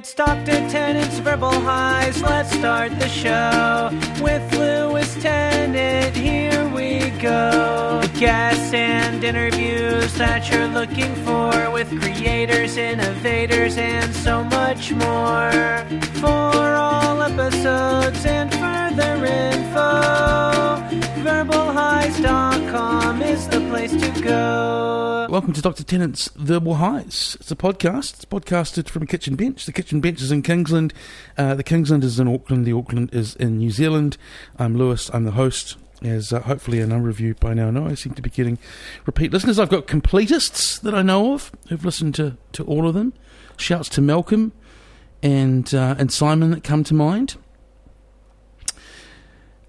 It's Dr. Tennant's Verbal Highs. Let's start the show with Lewis Tennant. Here we go. Guests and interviews that you're looking for with creators, innovators, and so much more. For all episodes and further info, verbalhighs.com is the place to go. Welcome to Dr. Tennant's Verbal Highs. It's a podcast. It's podcasted from a kitchen bench. The kitchen bench is in Kingsland. The Kingsland is in Auckland. The Auckland is in New Zealand. I'm Lewis. I'm the host. As hopefully a number of you by now know, I seem to be getting repeat listeners. I've got completists that I know of who've listened to all of them. Shouts to Malcolm and Simon that come to mind.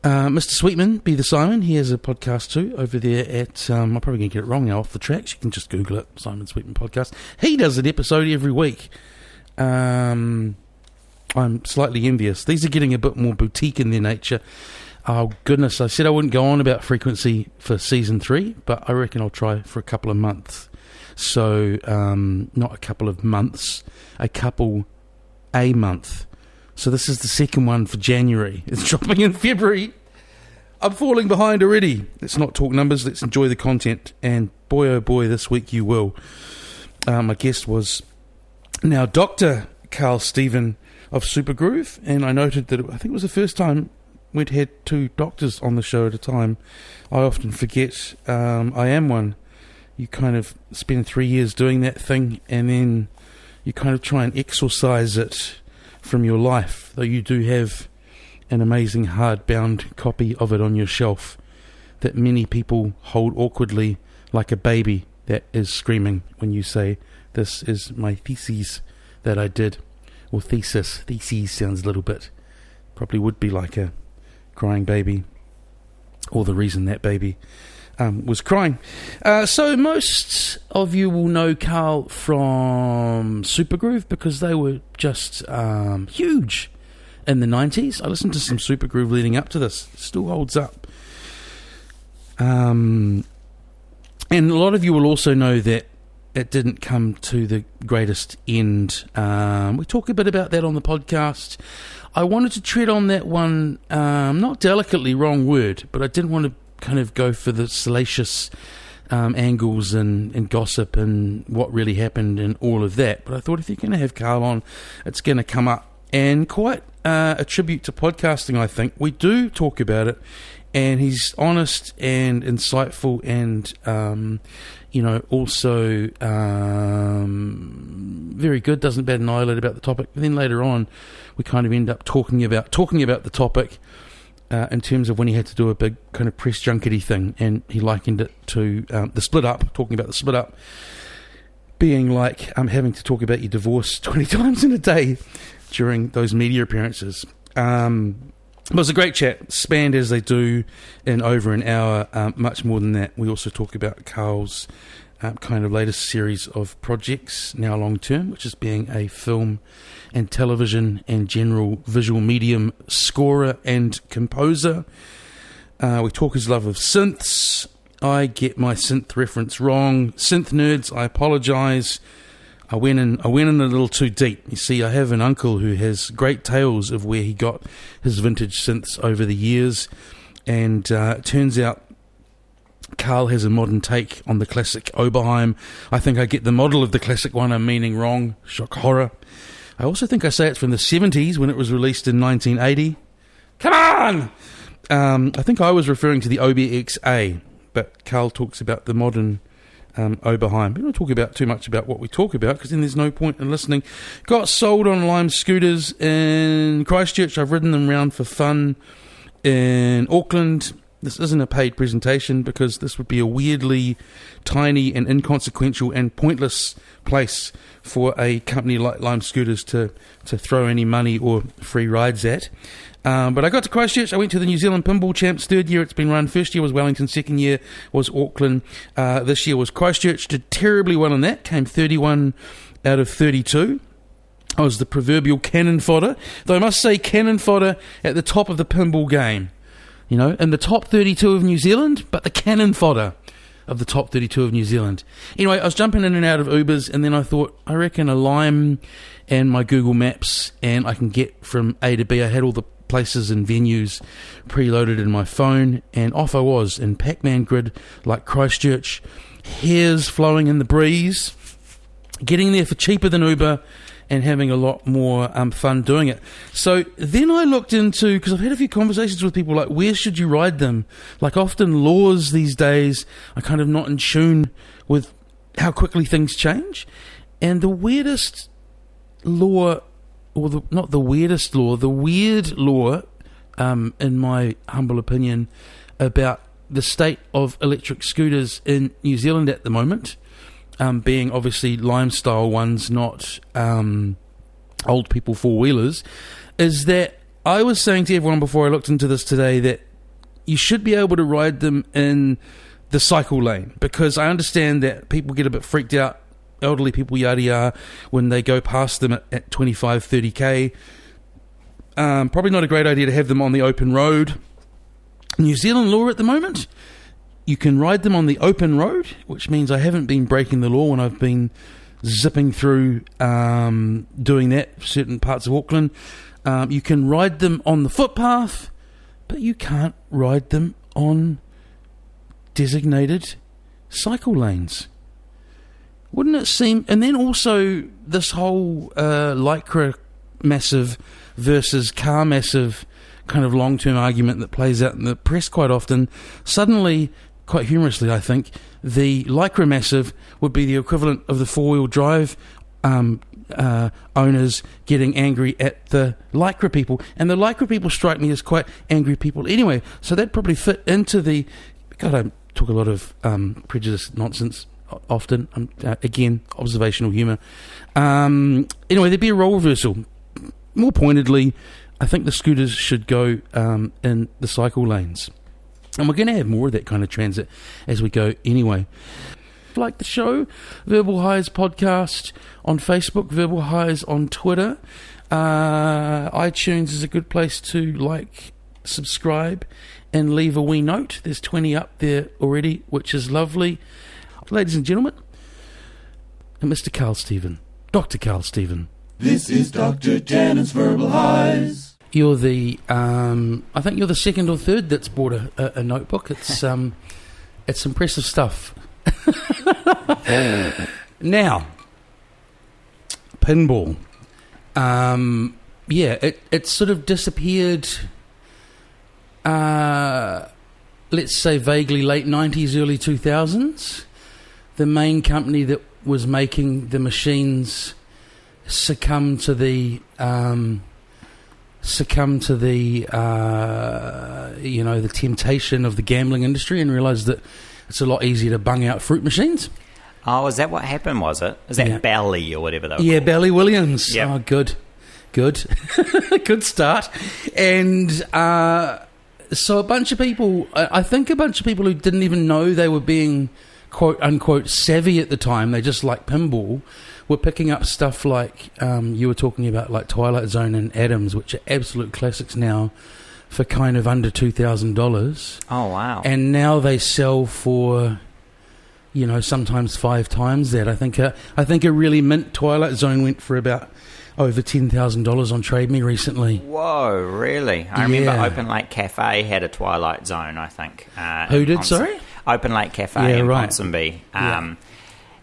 Mr. Sweetman, Be the Simon, he has a podcast too over there at, I'm probably going to get it wrong now, Off the Tracks. You can just Google it, Simon Sweetman Podcast. He does an episode every week. I'm slightly envious. These are getting a bit more boutique in their nature. Oh goodness, I said I wouldn't go on about frequency for season 3, but I reckon I'll try for a couple of months. So, not a couple of months, a month. So this is the second one for January. It's dropping in February. I'm falling behind already. Let's not talk numbers, let's enjoy the content. And boy oh boy, this week you will. My guest was now Dr. Karl Stephen of Supergroove, and I noted that I think it was the first time we'd had two doctors on the show at a time. I often forget I am one. You kind of spend 3 years doing that thing, and then you kind of try and exorcise it from your life, though you do have an amazing hardbound copy of it on your shelf that many people hold awkwardly like a baby that is screaming when you say, "This is my thesis that I did," or thesis. Thesis sounds a little bit, probably would be like a crying baby, or the reason that baby was crying. So most of you will know Karl from Supergroove because they were just huge in the 90s. I listened to some Supergroove leading up to this. It still holds up. And a lot of you will also know that it didn't come to the greatest end. We talk a bit about that on the podcast. I wanted to tread on that one, not delicately, wrong word, but I didn't want to kind of go for the salacious angles and gossip and what really happened and all of that. But I thought if you're going to have Karl on, it's going to come up. And quite a tribute to podcasting, I think. We do talk about it, and he's honest and insightful and, also very good, doesn't bat an eyelid about the topic. And then later on, we kind of end up talking about the topic in terms of when he had to do a big kind of press junkety thing, and he likened it to the split up, talking about the split up being like having to talk about your divorce 20 times in a day during those media appearances. It was a great chat, spanned as they do in over an hour, much more than that. We also talk about Karl's kind of latest series of projects, now long term, which is being a film and television and general visual medium scorer and composer. We talk his love of synths. I get my synth reference wrong. Synth nerds, I apologise. I went in a little too deep. You see, I have an uncle who has great tales of where he got his vintage synths over the years, and it turns out Karl has a modern take on the classic Oberheim. I think I get the model of the classic one I'm meaning wrong. Shock horror. I also think I say it's from the 70s when it was released in 1980. Come on! I think I was referring to the OBXA, but Karl talks about the modern Oberheim. We don't talk about too much about what we talk about, because then there's no point in listening. Got sold on Lime scooters in Christchurch. I've ridden them around for fun in Auckland. This isn't a paid presentation because this would be a weirdly tiny and inconsequential and pointless place for a company like Lime Scooters to throw any money or free rides at. But I got to Christchurch. I went to the New Zealand Pinball Champs. Third year it's been run. First year was Wellington. Second year was Auckland. This year was Christchurch. Did terribly well in that. Came 31 out of 32. I was the proverbial cannon fodder. Though I must say cannon fodder at the top of the pinball game. You know, in the top 32 of New Zealand, but the cannon fodder. of the top 32 of New Zealand. Anyway, I was jumping in and out of Ubers, and then I thought, I reckon a Lime and my Google Maps, and I can get from A to B. I had all the places and venues preloaded in my phone, and off I was in Pac-Man grid like Christchurch, hairs flowing in the breeze, getting there for cheaper than Uber, and having a lot more fun doing it. So then I looked into, because I've had a few conversations with people like, where should you ride them? Like, often laws these days are kind of not in tune with how quickly things change. And the weirdest law, or the weird law, in my humble opinion, about the state of electric scooters in New Zealand at the moment, being obviously Lime-style ones, not old people four-wheelers, is that I was saying to everyone before I looked into this today that you should be able to ride them in the cycle lane, because I understand that people get a bit freaked out, elderly people, yada yada, when they go past them at 25, 30k. Probably not a great idea to have them on the open road. New Zealand law at the moment, you can ride them on the open road, which means I haven't been breaking the law when I've been zipping through doing that certain parts of Auckland. You can ride them on the footpath, but you can't ride them on designated cycle lanes. Wouldn't it seem? And then also this whole Lycra massive versus car massive kind of long-term argument that plays out in the press quite often. Suddenly, quite humorously, I think, the Lycra massive would be the equivalent of the four-wheel drive owners getting angry at the Lycra people. And the Lycra people strike me as quite angry people anyway. So that'd probably fit into the... God, I talk a lot of prejudice nonsense often. Again, observational humour. Anyway, there'd be a role reversal. More pointedly, I think the scooters should go in the cycle lanes. And we're going to have more of that kind of transit as we go anyway. Like the show, Verbal Highs podcast on Facebook, Verbal Highs on Twitter. iTunes is a good place to like, subscribe, and leave a wee note. There's 20 up there already, which is lovely. Ladies and gentlemen, Mr. Karl Stephen, Dr. Karl Stephen. This is Dr. Tannen's Verbal Highs. You're the, I think you're the second or third that's bought a notebook. It's impressive stuff. Now, pinball. It sort of disappeared, let's say vaguely late 90s, early 2000s. The main company that was making the machines succumbed to the the temptation of the gambling industry and realised that it's a lot easier to bung out fruit machines. Oh, is that what happened, was it? Is that Bally or whatever they were called? Bally Williams. Yep. Oh, good. Good start. And so a bunch of people, I think a bunch of people who didn't even know they were being quote-unquote savvy at the time, they just like pinball, were picking up stuff like, you were talking about, like Twilight Zone and Adams, which are absolute classics now, for kind of under $2,000. Oh, wow. And now they sell for, sometimes 5 times that. I think a really mint Twilight Zone went for about over $10,000 on Trade Me recently. Whoa, really? I remember Open Lake Cafe had a Twilight Zone, I think. Who did, sorry? Open Lake Cafe in right. Ponsonby.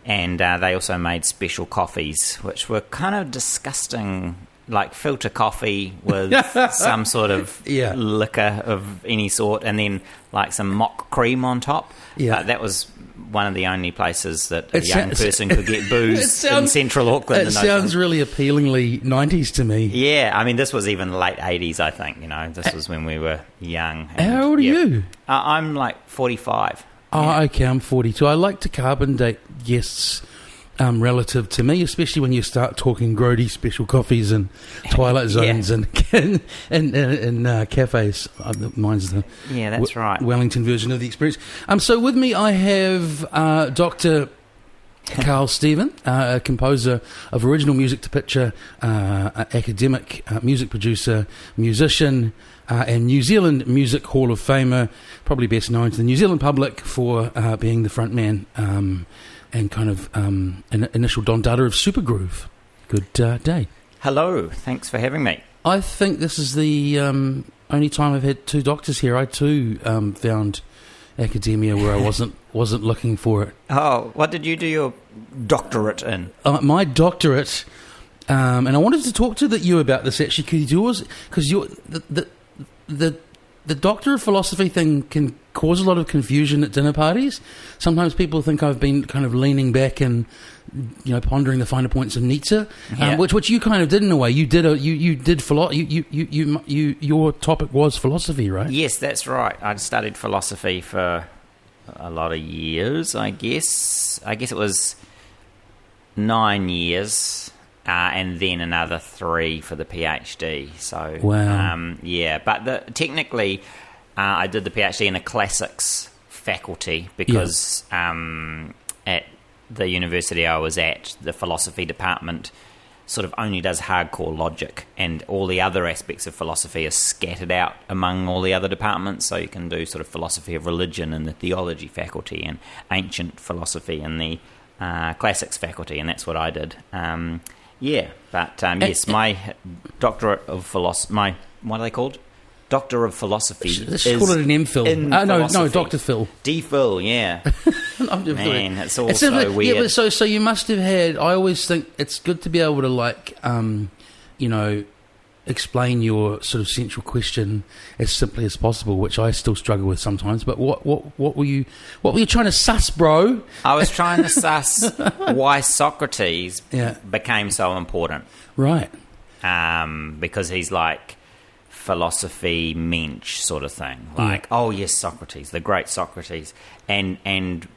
And they also made special coffees, which were kind of disgusting, like filter coffee with some sort of liquor of any sort, and then like some mock cream on top. Yeah. That was one of the only places that a young person could get booze in central Auckland. It sounds really appealingly 90s to me. Yeah, I mean, this was even late 80s, I think. This was when we were young. How old are you? I'm like 45. Oh, okay, I'm 42. I like to carbon date guests relative to me, especially when you start talking grody special coffees and Twilight Zones and cafes. Mine's the that's right. Wellington version of the experience. So with me I have Dr. Karl Stephen, a composer of original music to picture, academic music producer, musician, and New Zealand Music Hall of Famer, probably best known to the New Zealand public for being the front man and kind of an initial Don Dada of Supergroove. Good day. Hello, thanks for having me. I think this is the only time I've had two doctors here. I too found academia where I wasn't looking for it. Oh, what did you do your doctorate in? My doctorate, and I wanted to talk to you about this actually, because you're the Doctor of Philosophy thing can cause a lot of confusion at dinner parties. Sometimes people think I've been kind of leaning back and pondering the finer points of Nietzsche, which you kind of did in a way. You did your topic was philosophy, right? Yes, that's right. I'd studied philosophy for a lot of years. I guess it was 9 years. And then another 3 for the PhD. So, wow. But technically, I did the PhD in a classics faculty because at the university I was at, the philosophy department sort of only does hardcore logic, and all the other aspects of philosophy are scattered out among all the other departments. So you can do sort of philosophy of religion in the theology faculty and ancient philosophy in the classics faculty, and that's what I did. Yes, my doctorate of philosophy, what are they called? Doctor of Philosophy. Let's call it an MPhil. No, Dr. Phil. D-Phil, yeah. Man, it's all so weird. Yeah, but so you must have had, I always think it's good to be able to explain your sort of central question as simply as possible, which I still struggle with sometimes. But what were you trying to suss, bro? I was trying to suss why Socrates became so important, right? Because he's like philosophy mensch sort of thing, like oh yes, Socrates, the great Socrates, and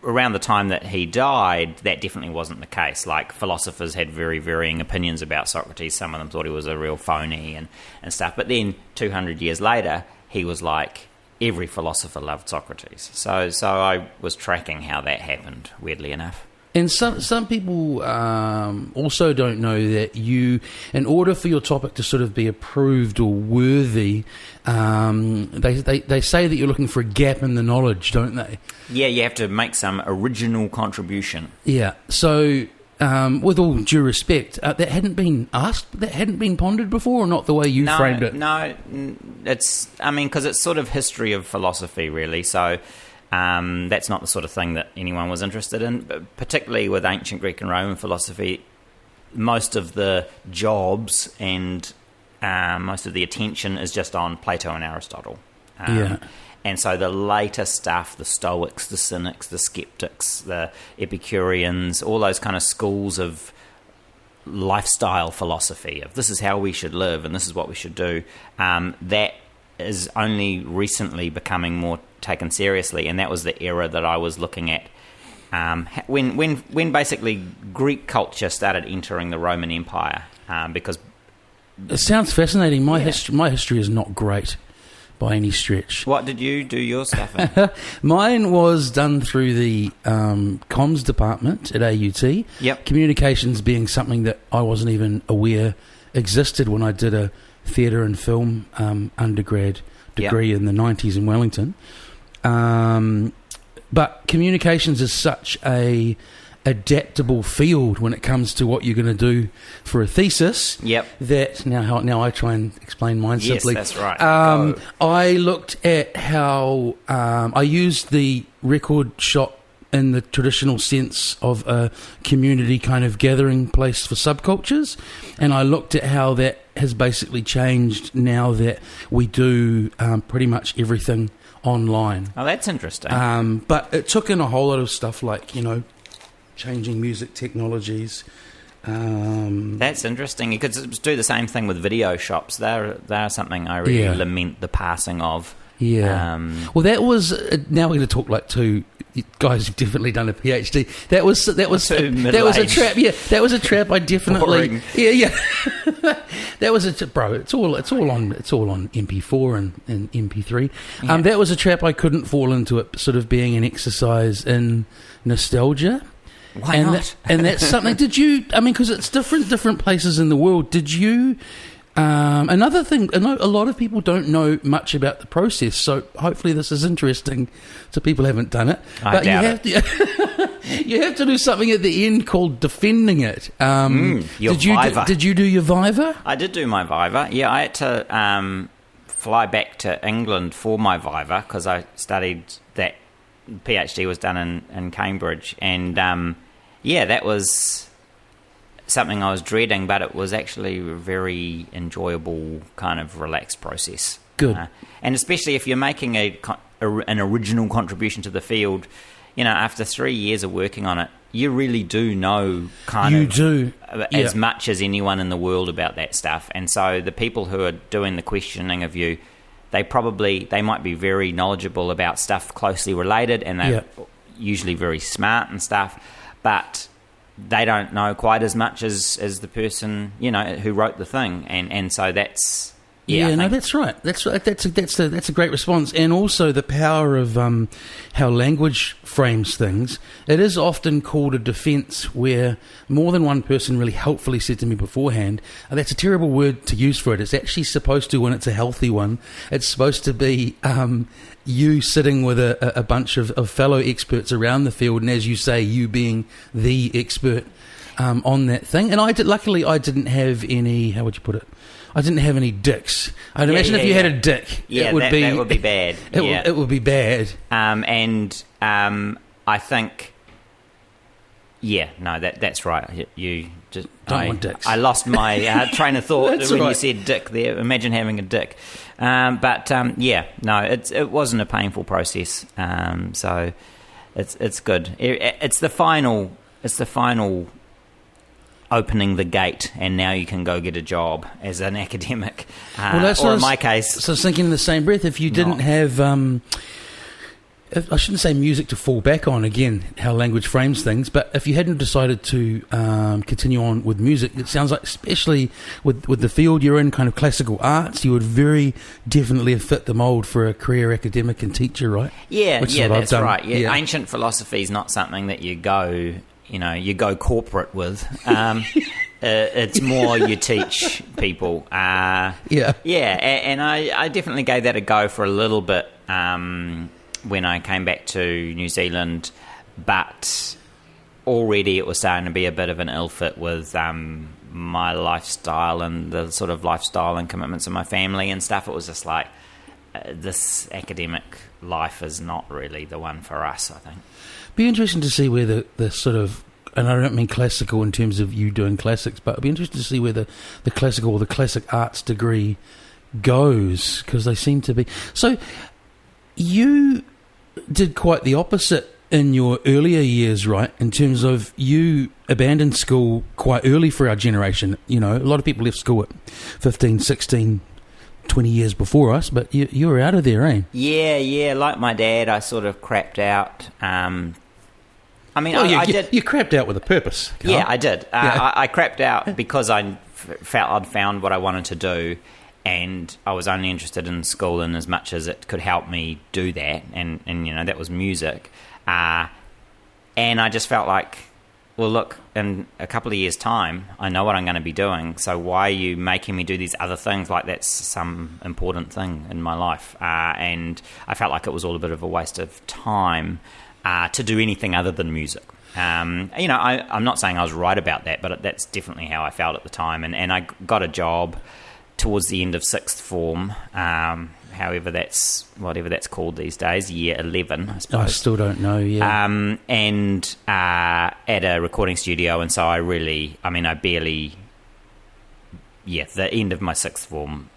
around the time that he died, that definitely wasn't the case. Like, philosophers had very varying opinions about Socrates. Some of them thought he was a real phony and stuff. But then, 200 years later, he was like, every philosopher loved Socrates. So I was tracking how that happened, weirdly enough. And some people also don't know that you, in order for your topic to sort of be approved or worthy, they say that you're looking for a gap in the knowledge, don't they? Yeah, you have to make some original contribution. Yeah. So, with all due respect, that hadn't been asked, that hadn't been pondered before, or not the way you framed it? No, because it's sort of history of philosophy, really. So. That's not the sort of thing that anyone was interested in, but particularly with ancient Greek and Roman philosophy. Most of the jobs and most of the attention is just on Plato and Aristotle. And so the later stuff, the Stoics, the Cynics, the Skeptics, the Epicureans, all those kind of schools of lifestyle philosophy, of this is how we should live and this is what we should do, that is only recently becoming more taken seriously, and that was the era that I was looking at when basically Greek culture started entering the Roman Empire, because it sounds fascinating. My history is not great by any stretch. What did you do your stuff in? Mine was done through the comms department at AUT. Yep. Communications being something that I wasn't even aware existed when I did a theatre and film undergrad degree in the 90s in Wellington. But communications is such a adaptable field when it comes to what you're going to do for a thesis. Yep. That now I try and explain mine simply. Yes, that's right. I looked at how I used the record shop in the traditional sense of a community kind of gathering place for subcultures, and I looked at how that has basically changed now that we do pretty much everything online. Oh, that's interesting. But it took in a whole lot of stuff like, changing music technologies. That's interesting. You could do the same thing with video shops. They're something I really lament the passing of. Yeah. Well, that was. Now we're going to talk like two guys who've definitely done a PhD. That was a trap. Yeah, that was a trap. I definitely. Boring. Yeah. That was bro. It's all on MP4 and MP3. Yeah. That was a trap I couldn't fall into. It sort of being an exercise in nostalgia. Why not? And that's something. Did you? I mean, because it's different places in the world. Did you? Another thing, I know a lot of people don't know much about the process, so hopefully this is interesting to people who haven't done it. I doubt You have to do something at the end called defending it. Your Viva. Did you do your Viva? I did do my Viva. Yeah, I had to fly back to England for my Viva because I studied that. PhD was done in Cambridge, and that was something I was dreading, but it was actually a very enjoyable kind of relaxed process. Good. And especially if you're making an original contribution to the field, after 3 years of working on it, you really do know as much as anyone in the world about that stuff. And so the people who are doing the questioning of you, they might be very knowledgeable about stuff closely related, and they're usually very smart and stuff, but they don't know quite as much as the person who wrote the thing, and so that's that's right. That's a great response, and also the power of how language frames things. It is often called a defence, where more than one person really helpfully said to me beforehand, that's a terrible word to use for it. It's actually supposed to, when it's a healthy one, it's supposed to be you sitting with a bunch of fellow experts around the field, and as you say, you being the expert on that thing. And luckily I didn't have any, how would you put it? I didn't have any dicks. I'd imagine if you had a dick, that would be bad. It would be bad. I think, that's right. You just don't want dicks. I lost my train of thought when you said dick there. Imagine having a dick. It wasn't a painful process. So it's good. It's the final opening the gate, and now you can go get a job as an academic. Or in my case... So I was thinking in the same breath, if you didn't have... I shouldn't say music to fall back on, again, how language frames things, but if you hadn't decided to continue on with music, it sounds like, especially with the field you're in, kind of classical arts, you would very definitely have fit the mould for a career academic and teacher, right? That's right. Yeah. Ancient philosophy is not something that you go corporate with. It's more you teach people. And I definitely gave that a go for a little bit when I came back to New Zealand, but already it was starting to be a bit of an ill fit with my lifestyle and the sort of lifestyle and commitments of my family and stuff. It was just like, this academic life is not really the one for us, I think. Be interesting to see where the sort of, and I don't mean classical in terms of you doing classics, but it'd be interesting to see where the classical or the classic arts degree goes, because they seem to be. So you did quite the opposite in your earlier years, right? In terms of you abandoned school quite early for our generation. A lot of people left school at 15, 16, 20 years before us, but you were out of there, eh? Yeah. Like my dad, I sort of crapped out. I did. You crapped out with a purpose, Karl. Yeah, I did. I crapped out because I felt I'd found what I wanted to do, and I was only interested in school in as much as it could help me do that, and that was music. And I just felt like, well, look, in a couple of years' time, I know what I'm going to be doing, so why are you making me do these other things like that's some important thing in my life? And I felt like it was all a bit of a waste of time to do anything other than music. I'm not saying I was right about that, but that's definitely how I felt at the time. And I got a job towards the end of sixth form, whatever that's called these days, year 11, I suppose. I still don't know, yeah. And at a recording studio, and so the end of my sixth form,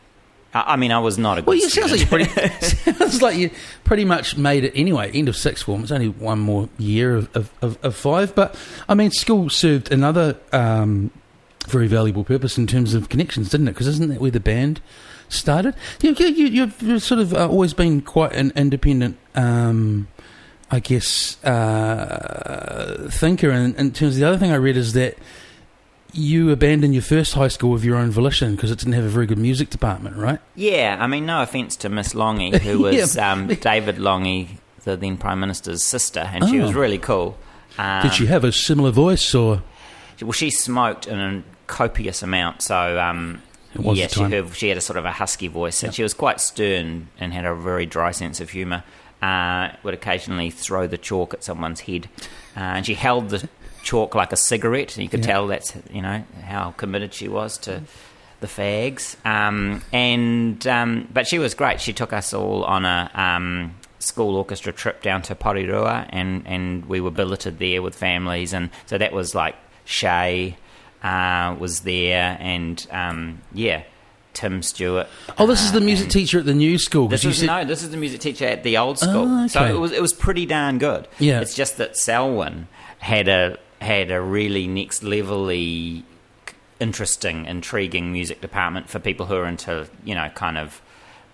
I was not a good student. Sounds like you pretty much made it anyway, end of sixth form. It's only one more year of five, but, school served another very valuable purpose in terms of connections, didn't it? Because isn't that where the band started? You've sort of always been quite an independent, thinker. And in terms of the other thing I read is that you abandoned your first high school of your own volition because it didn't have a very good music department, right? Yeah, no offence to Miss Longy, who was David Longy, the then Prime Minister's sister, and she was really cool. Did she have a similar voice, or? Well, she smoked in a copious amount, so she had a sort of a husky voice, and she was quite stern and had a very dry sense of humour. Would occasionally throw the chalk at someone's head, and she held the chalk like a cigarette, and you could tell that's how committed she was to the fags. But she was great. She took us all on a school orchestra trip down to Porirua, and we were billeted there with families, and so that was like Shay was there, and Tim Stewart. Oh, this is the music teacher at the new school. This is the music teacher at the old school. Oh, okay. So it was pretty darn good. Yeah. It's just that Selwyn had a really next levelly interesting, intriguing music department for people who are into, kind of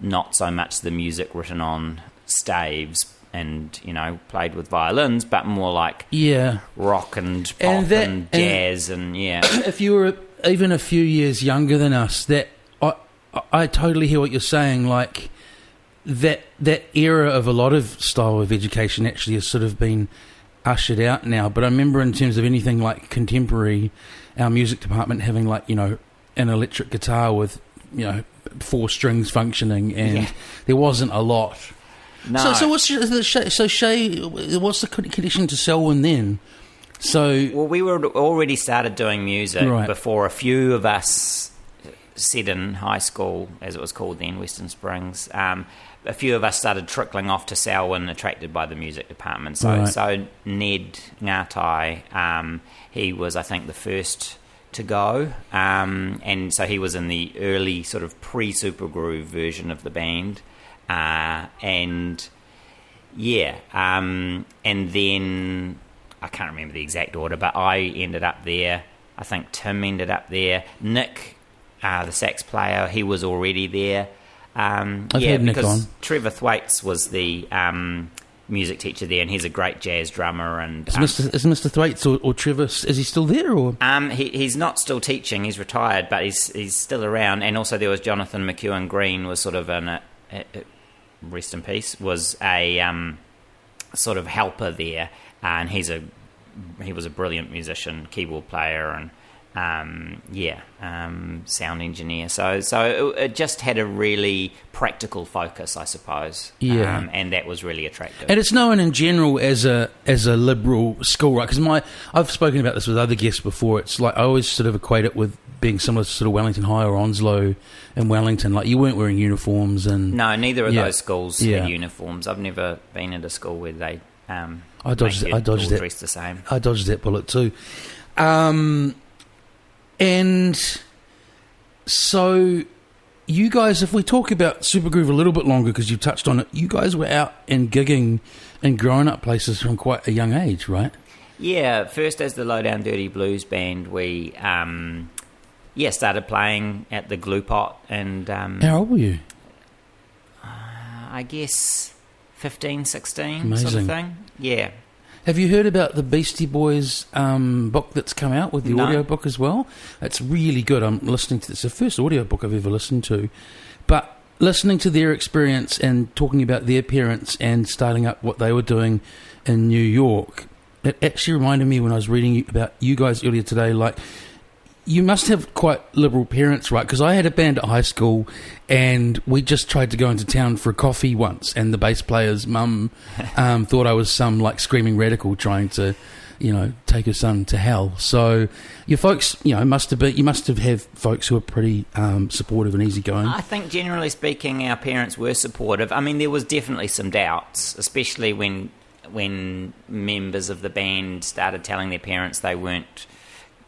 not so much the music written on staves and, played with violins, but more like rock and pop and jazz and If you were even a few years younger than us, I totally hear what you're saying. Like that era of a lot of style of education actually has sort of been ushered out now. But I remember in terms of anything like contemporary, our music department having like, an electric guitar with, 4 strings functioning, and there wasn't a lot. No. So what's Shay? What's the connection to Selwyn then? Well, we were already started doing music before a few of us, Seddon High School, as it was called then, Western Springs. A few of us started trickling off to Selwyn, attracted by the music department. So Ned Ngatai, he was, I think, the first to go, and so he was in the early sort of pre-Supergroove version of the band, and then I can't remember the exact order, but I ended up there. I think Tim ended up there. Nick, the sax player, he was already there. I've had Nick on. Trevor Thwaites was the music teacher there, and he's a great jazz drummer. And is Mr. Thwaites or Trevor, is he still there? Or he's not still teaching; he's retired, but he's still around. And also there was Jonathan McEwen Green, was sort of rest in peace, was a sort of helper there, and he was a brilliant musician, keyboard player, and sound engineer. So it just had a really practical focus, I suppose. And that was really attractive. And it's known in general as a liberal school, right? Because I've spoken about this with other guests before. It's like I always sort of equate it with being similar to sort of Wellington High or Onslow in Wellington. Like you weren't wearing uniforms, and no, neither of those schools had uniforms. I've never been at a school where they I dodged that. Dressed the same. I dodged that bullet too. And so you guys, if we talk about Supergroove a little bit longer, because you touched on it, you guys were out and gigging in grown-up places from quite a young age, right? Yeah, first as the Low Down Dirty Blues band, we started playing at the Glue Pot. And how old were you? I guess 15, 16, Amazing. Sort of thing. Yeah. Have you heard about the Beastie Boys book that's come out with the audio book as well? It's really good. I'm listening to this. It's the first audio book I've ever listened to. But listening to their experience and talking about their parents and starting up what they were doing in New York, it actually reminded me when I was reading about you guys earlier today, like, you must have quite liberal parents, right? Because I had a band at high school, and we just tried to go into town for a coffee once, and the bass player's mum thought I was some like screaming radical trying to, take her son to hell. So your folks, you must have had folks who are pretty supportive and easygoing. I think generally speaking, our parents were supportive. I mean, there was definitely some doubts, especially when members of the band started telling their parents they weren't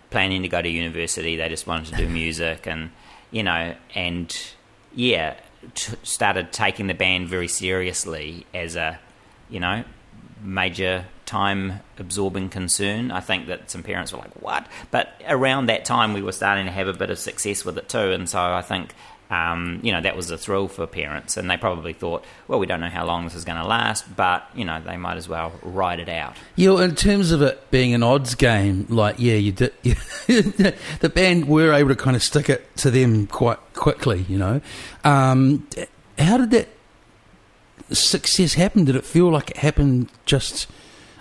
planning to go to university, they just wanted to do music, and started taking the band very seriously as a major time absorbing concern. I think that some parents were like, what? But around that time we were starting to have a bit of success with it too, and so I think that was a thrill for parents, and they probably thought, well, we don't know how long this is going to last, but they might as well ride it out. Yeah, in terms of it being an odds game, like, you did. The band were able to kind of stick it to them quite quickly. How did that success happen? Did it feel like it happened just?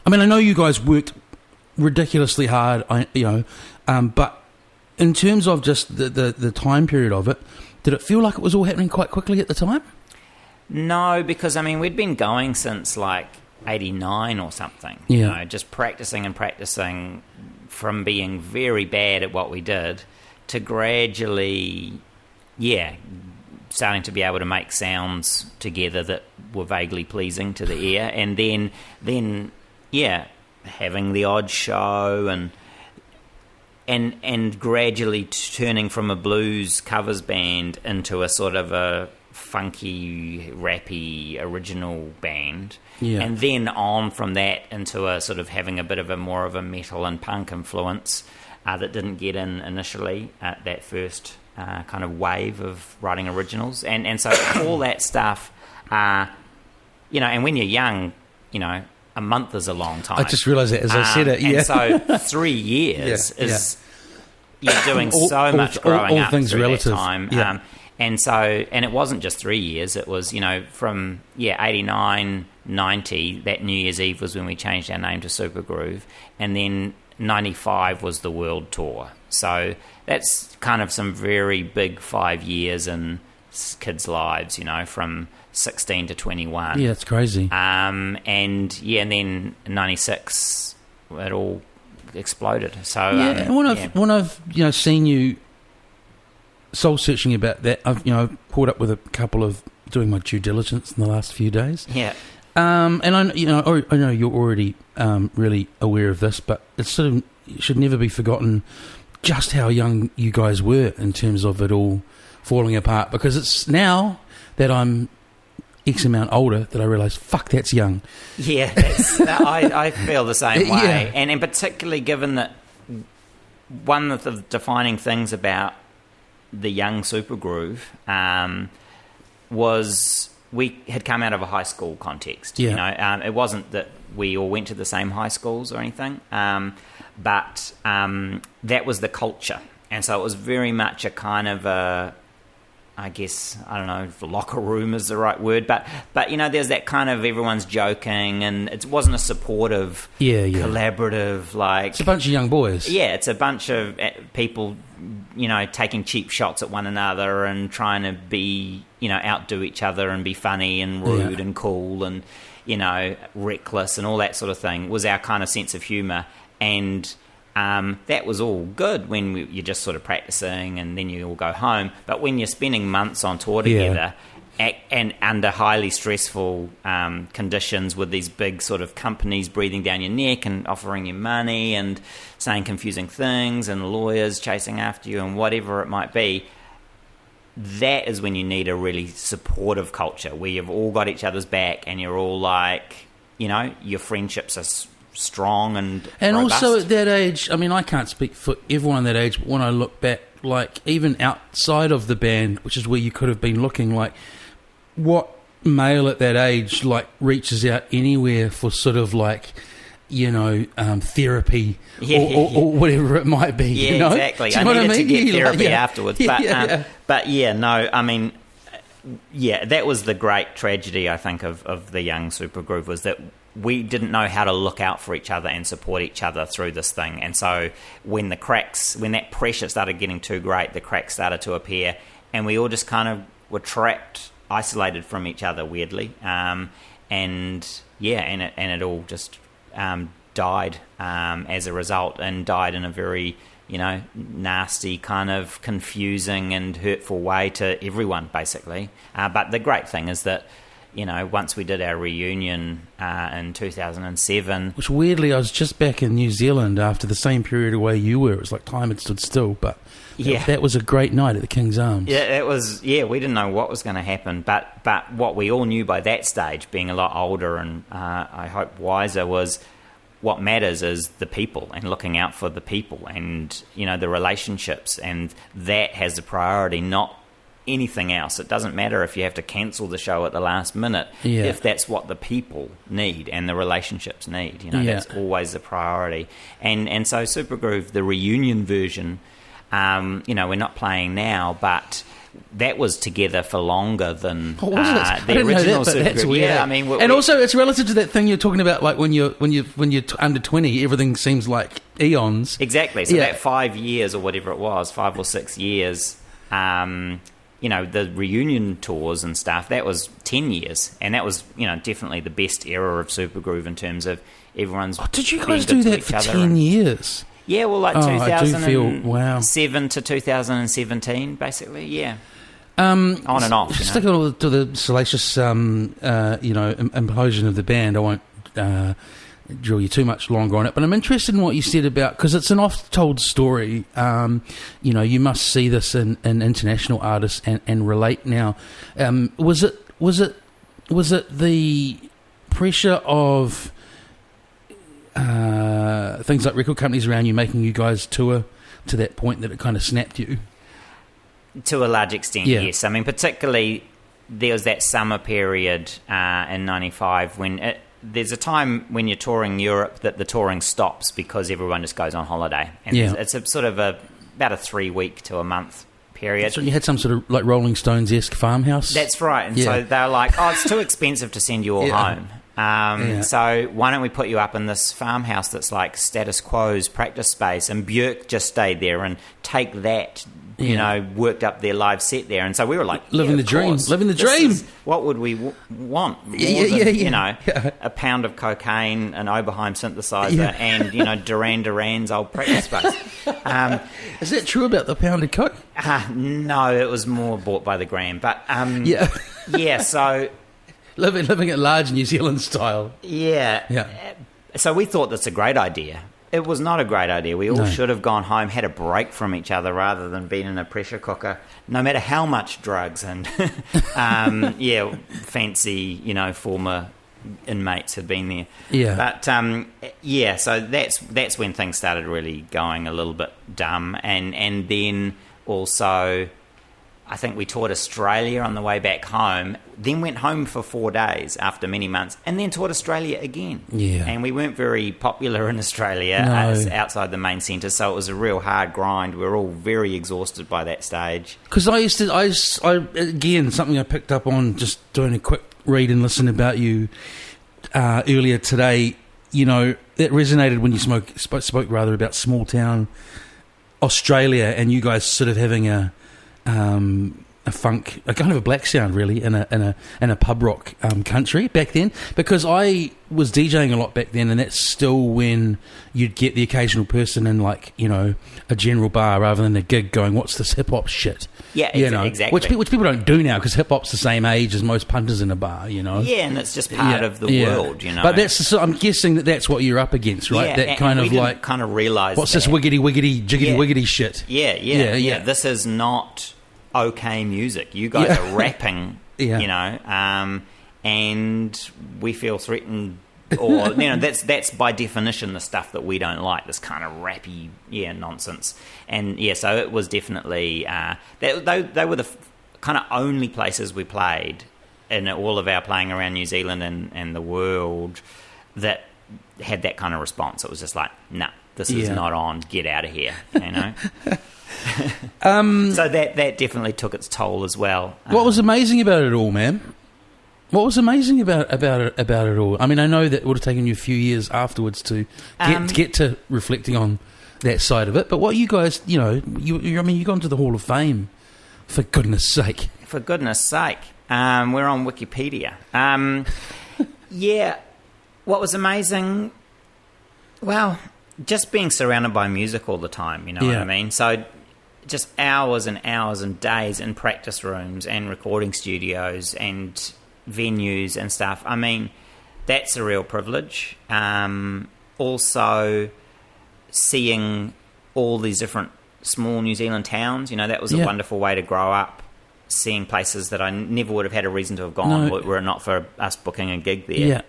I mean, I know you guys worked ridiculously hard. But in terms of just the time period of it, did it feel like it was all happening quite quickly at the time? No, because I mean we'd been going since like 89 or something. Yeah. You know, just practicing and practicing, from being very bad at what we did to gradually, starting to be able to make sounds together that were vaguely pleasing to the ear, and then having the odd show and gradually turning from a blues covers band into a sort of a funky, rappy original band, and then on from that into a sort of having a bit of a more of a metal and punk influence that didn't get in initially at that first kind of wave of writing originals, and so all that stuff, and when you're young, a month is a long time. I just realised that as I said it. And so 3 years is you're doing so much growing all up things through relative. that time. Yeah. And it wasn't just 3 years. It was, from 89, 90, that New Year's Eve was when we changed our name to Supergroove, and then 95 was the world tour. So that's kind of some very big 5 years in kids' lives, from 16 to 21. Yeah, it's crazy. And then 96, it all exploded. So and when I've seen you soul searching about that, I've caught up with a couple of doing my due diligence in the last few days. Yeah. And I know you're already really aware of this, but it should never be forgotten just how young you guys were in terms of it all falling apart, because it's now that I'm X amount older that I realise, fuck, that's young. Yeah, I feel the same way. Yeah. And particularly given that one of the defining things about the young Supergroove was we had come out of a high school context. Yeah. It wasn't that we all went to the same high schools or anything, but that was the culture. And so it was very much a kind of a, I guess, I don't know if locker room is the right word, but there's that kind of everyone's joking, and it wasn't a supportive, collaborative, like... It's a bunch of young boys. Yeah, it's a bunch of people, taking cheap shots at one another and trying to be, outdo each other and be funny and rude and cool and, reckless and all that sort of thing was our kind of sense of humour. And... that was all good when you're just sort of practicing and then you all go home. But when you're spending months on tour together and under highly stressful conditions with these big sort of companies breathing down your neck and offering you money and saying confusing things and lawyers chasing after you and whatever it might be, that is when you need a really supportive culture where you've all got each other's back and you're all like, your friendships are strong and robust. Also at that age, I mean, I can't speak for everyone that age, but when I look back, like even outside of the band, which is where you could have been looking, like what male at that age like reaches out anywhere for sort of like therapy or whatever it might be. Yeah, exactly. I needed to get therapy afterwards, but no, I mean, that was the great tragedy, I think, of the young Supergroove, was that we didn't know how to look out for each other and support each other through this thing. And so when that pressure started getting too great, the cracks started to appear, and we all just kind of were trapped, isolated from each other weirdly. And it all just died as a result, and died in a very, nasty, kind of confusing and hurtful way to everyone, basically. But the great thing is that, once we did our reunion in 2007... Which, weirdly, I was just back in New Zealand after the same period away you were. It was like time had stood still, but that was a great night at the King's Arms. Yeah, it was... Yeah, we didn't know what was going to happen, but what we all knew by that stage, being a lot older and I hope wiser, was what matters is the people and looking out for the people and, the relationships, and that has the priority, not anything else. It doesn't matter if you have to cancel the show at the last minute if that's what the people need and the relationships need. That's always the priority. And so Supergroove, the reunion version, we're not playing now, but that was together for longer than Oh, was it? the original that, that's supergroup. weird. Yeah, I mean, and also it's relative to that thing you're talking about, like when you're under 20, everything seems like eons. Exactly. So that 5 years or whatever it was, 5 or 6 years. The reunion tours and stuff, that was 10 years. And that was, definitely the best era of Supergroove in terms of everyone's... Oh, did you guys do that for 10 years? Yeah, well, like I do feel, wow. 2007 to 2017, basically, yeah. On and off. Sticking to the salacious, implosion of the band, I won't drill you too much longer on it, but I'm interested in what you said about, because it's an oft-told story. You must see this in international artists and relate now. Was it the pressure of things like record companies around you making you guys tour to that point that it kind of snapped you? To a large extent, yes. I mean, particularly there was that summer period in 95 when there's a time when you're touring Europe that the touring stops because everyone just goes on holiday. And it's a sort of about a 3 week to a month period. So you had some sort of like Rolling Stones-esque farmhouse? That's right. And so they're like, it's too expensive to send you all home. So why don't we put you up in this farmhouse that's like status quo's practice space? And Björk just stayed there and Take That, worked up their live set there. And so we were like, living the dream. Living the dream. What would we want? More than, a pound of cocaine, an Oberheim synthesizer, and, Duran Duran's old practice space. Is that true about the pound of coke? No, it was more bought by the gram. But, so... Living at large New Zealand style. Yeah. So we thought that's a great idea. It was not a great idea. We all should have gone home, had a break from each other rather than being in a pressure cooker, no matter how much drugs and, fancy, former inmates had been there. Yeah. But, so that's when things started really going a little bit dumb. And then also... I think we toured Australia on the way back home, then went home for 4 days after many months, and then toured Australia again. Yeah. And we weren't very popular in Australia outside the main centre, so it was a real hard grind. We were all very exhausted by that stage. Because I again, something I picked up on just doing a quick read and listen about you earlier today, that resonated when you spoke rather about small town Australia and you guys sort of having a funk, a kind of a black sound really in a pub rock country back then, because I was DJing a lot back then, and that's still when you'd get the occasional person in like a general bar rather than a gig going, what's this hip hop shit? Yeah, exactly. Which people don't do now because hip hop's the same age as most punters in a bar, Yeah, and it's just part of the world, But I'm guessing that's what you're up against, right? Yeah, that kind of realise what's this wiggity jiggity wiggity shit? Yeah. This is not okay music. You guys are rapping, and we feel threatened, or that's by definition the stuff that we don't like. This kind of rappy, nonsense. And so it was definitely they were the kind of only places we played in all of our playing around New Zealand and the world that had that kind of response. It was just like, nah, this is not on. Get out of here, So that definitely took its toll as well. What was amazing about it all, man? What was amazing about it all? I mean, I know that it would have taken you a few years afterwards to get to reflecting on that side of it. But what you guys, you've gone to the Hall of Fame, for goodness sake. For goodness sake, we're on Wikipedia. What was amazing? Well, just being surrounded by music all the time. You know what I mean? So. Just hours and hours and days in practice rooms and recording studios and venues and stuff. I mean, that's a real privilege. Also, seeing all these different small New Zealand towns, that was a wonderful way to grow up, seeing places that I never would have had a reason to have gone were it not for us booking a gig there. Yeah.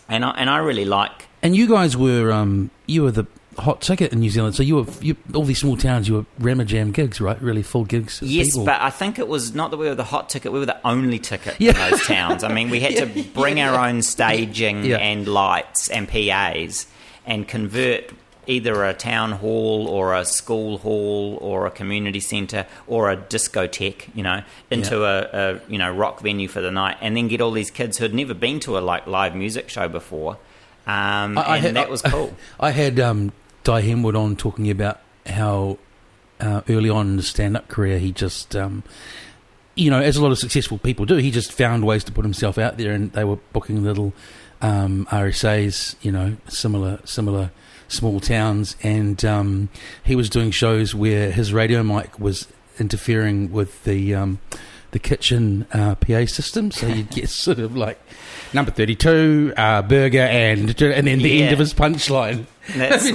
And I really like... And you guys were, you were the hot ticket in New Zealand, so you were all these small towns, you were rammer jam gigs, right? Really full gigs. Yes, people. But I think it was not that we were the hot ticket; we were the only ticket in those towns. I mean, we had to bring our own staging and lights and PAs and convert either a town hall or a school hall or a community centre or a discotheque, into a rock venue for the night, and then get all these kids who had never been to a live music show before, that was cool. I had Di Hemwood on talking about how early on in his stand-up career he just, as a lot of successful people do, he just found ways to put himself out there, and they were booking little RSAs, similar small towns, and he was doing shows where his radio mic was interfering with the kitchen PA system, so you'd get sort of like number 32 burger and then the end of his punchline. That's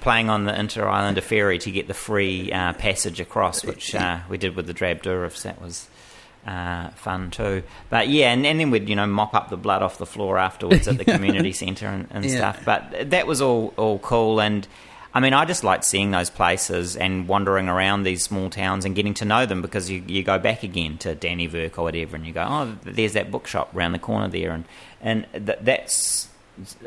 playing on the Inter-Islander ferry to get the free passage across, which we did with the Drab Durifs. That was fun too. But and then we'd mop up the blood off the floor afterwards at the community centre and stuff. But that was all cool, and I mean, I just liked seeing those places and wandering around these small towns and getting to know them, because you go back again to Danny Verk or whatever, and you go, oh, there's that bookshop round the corner there, and that's.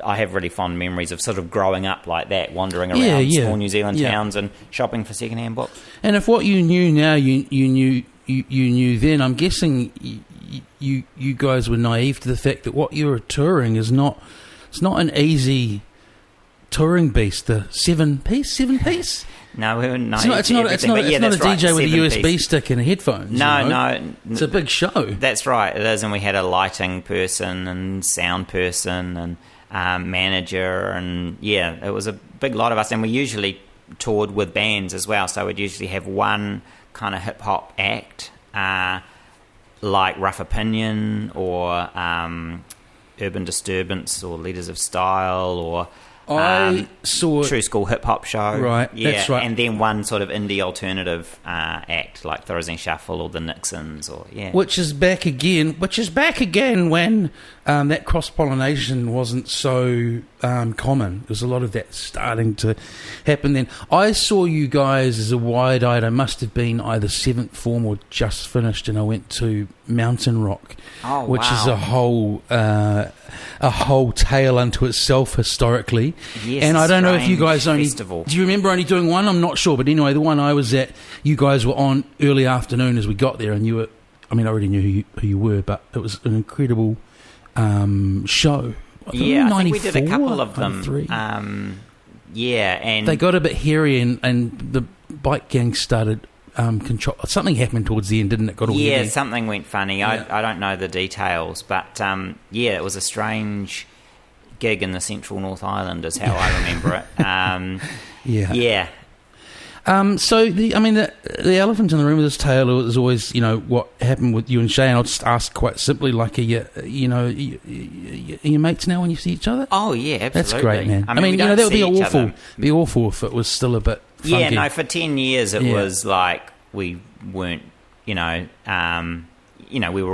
I have really fond memories of sort of growing up like that, wandering around small New Zealand towns and shopping for second-hand books. And if what you knew now, you knew then, I'm guessing you guys were naive to the fact that what you're touring is not an easy touring beast. The seven piece. No, we were naive. It's not a DJ with a USB stick and headphones. No, it's a big show. That's right, it is, and we had a lighting person and sound person and manager, and it was a big lot of us, and we usually toured with bands as well, so we'd usually have one kind of hip-hop act, like Rough Opinion or Urban Disturbance or Leaders of Style or I saw True School Hip Hop Show, right? That's right, and then one sort of indie alternative act like Thorazine Shuffle or the Nixons, or which is back again when that cross pollination wasn't so common. There's a lot of that starting to happen then. I saw you guys as a wide-eyed. I must have been either 7th form or just finished, and I went to Mountain Rock, which is a whole tale unto itself historically. Yes, and I don't know if you guys festival. Do you remember only doing one? I'm not sure, but anyway, the one I was at, you guys were on early afternoon as we got there, and you were. I mean, I already knew who you were, but it was an incredible show. I think we did a couple of them. And they got a bit hairy, and the bike gang started. Something happened towards the end, didn't it? Got all heavy. Something went funny. Yeah. I don't know the details, but it was a strange gig in the central North Island, is how I remember it. So the elephant in the room of this tale is always, what happened with you and Shay, and I'll just ask quite simply, like, are you mates now when you see each other? Oh yeah, absolutely. That's great, man. I mean that would be awful. Be awful if it was still a bit funky. Yeah, no, for 10 years it was like we weren't, we were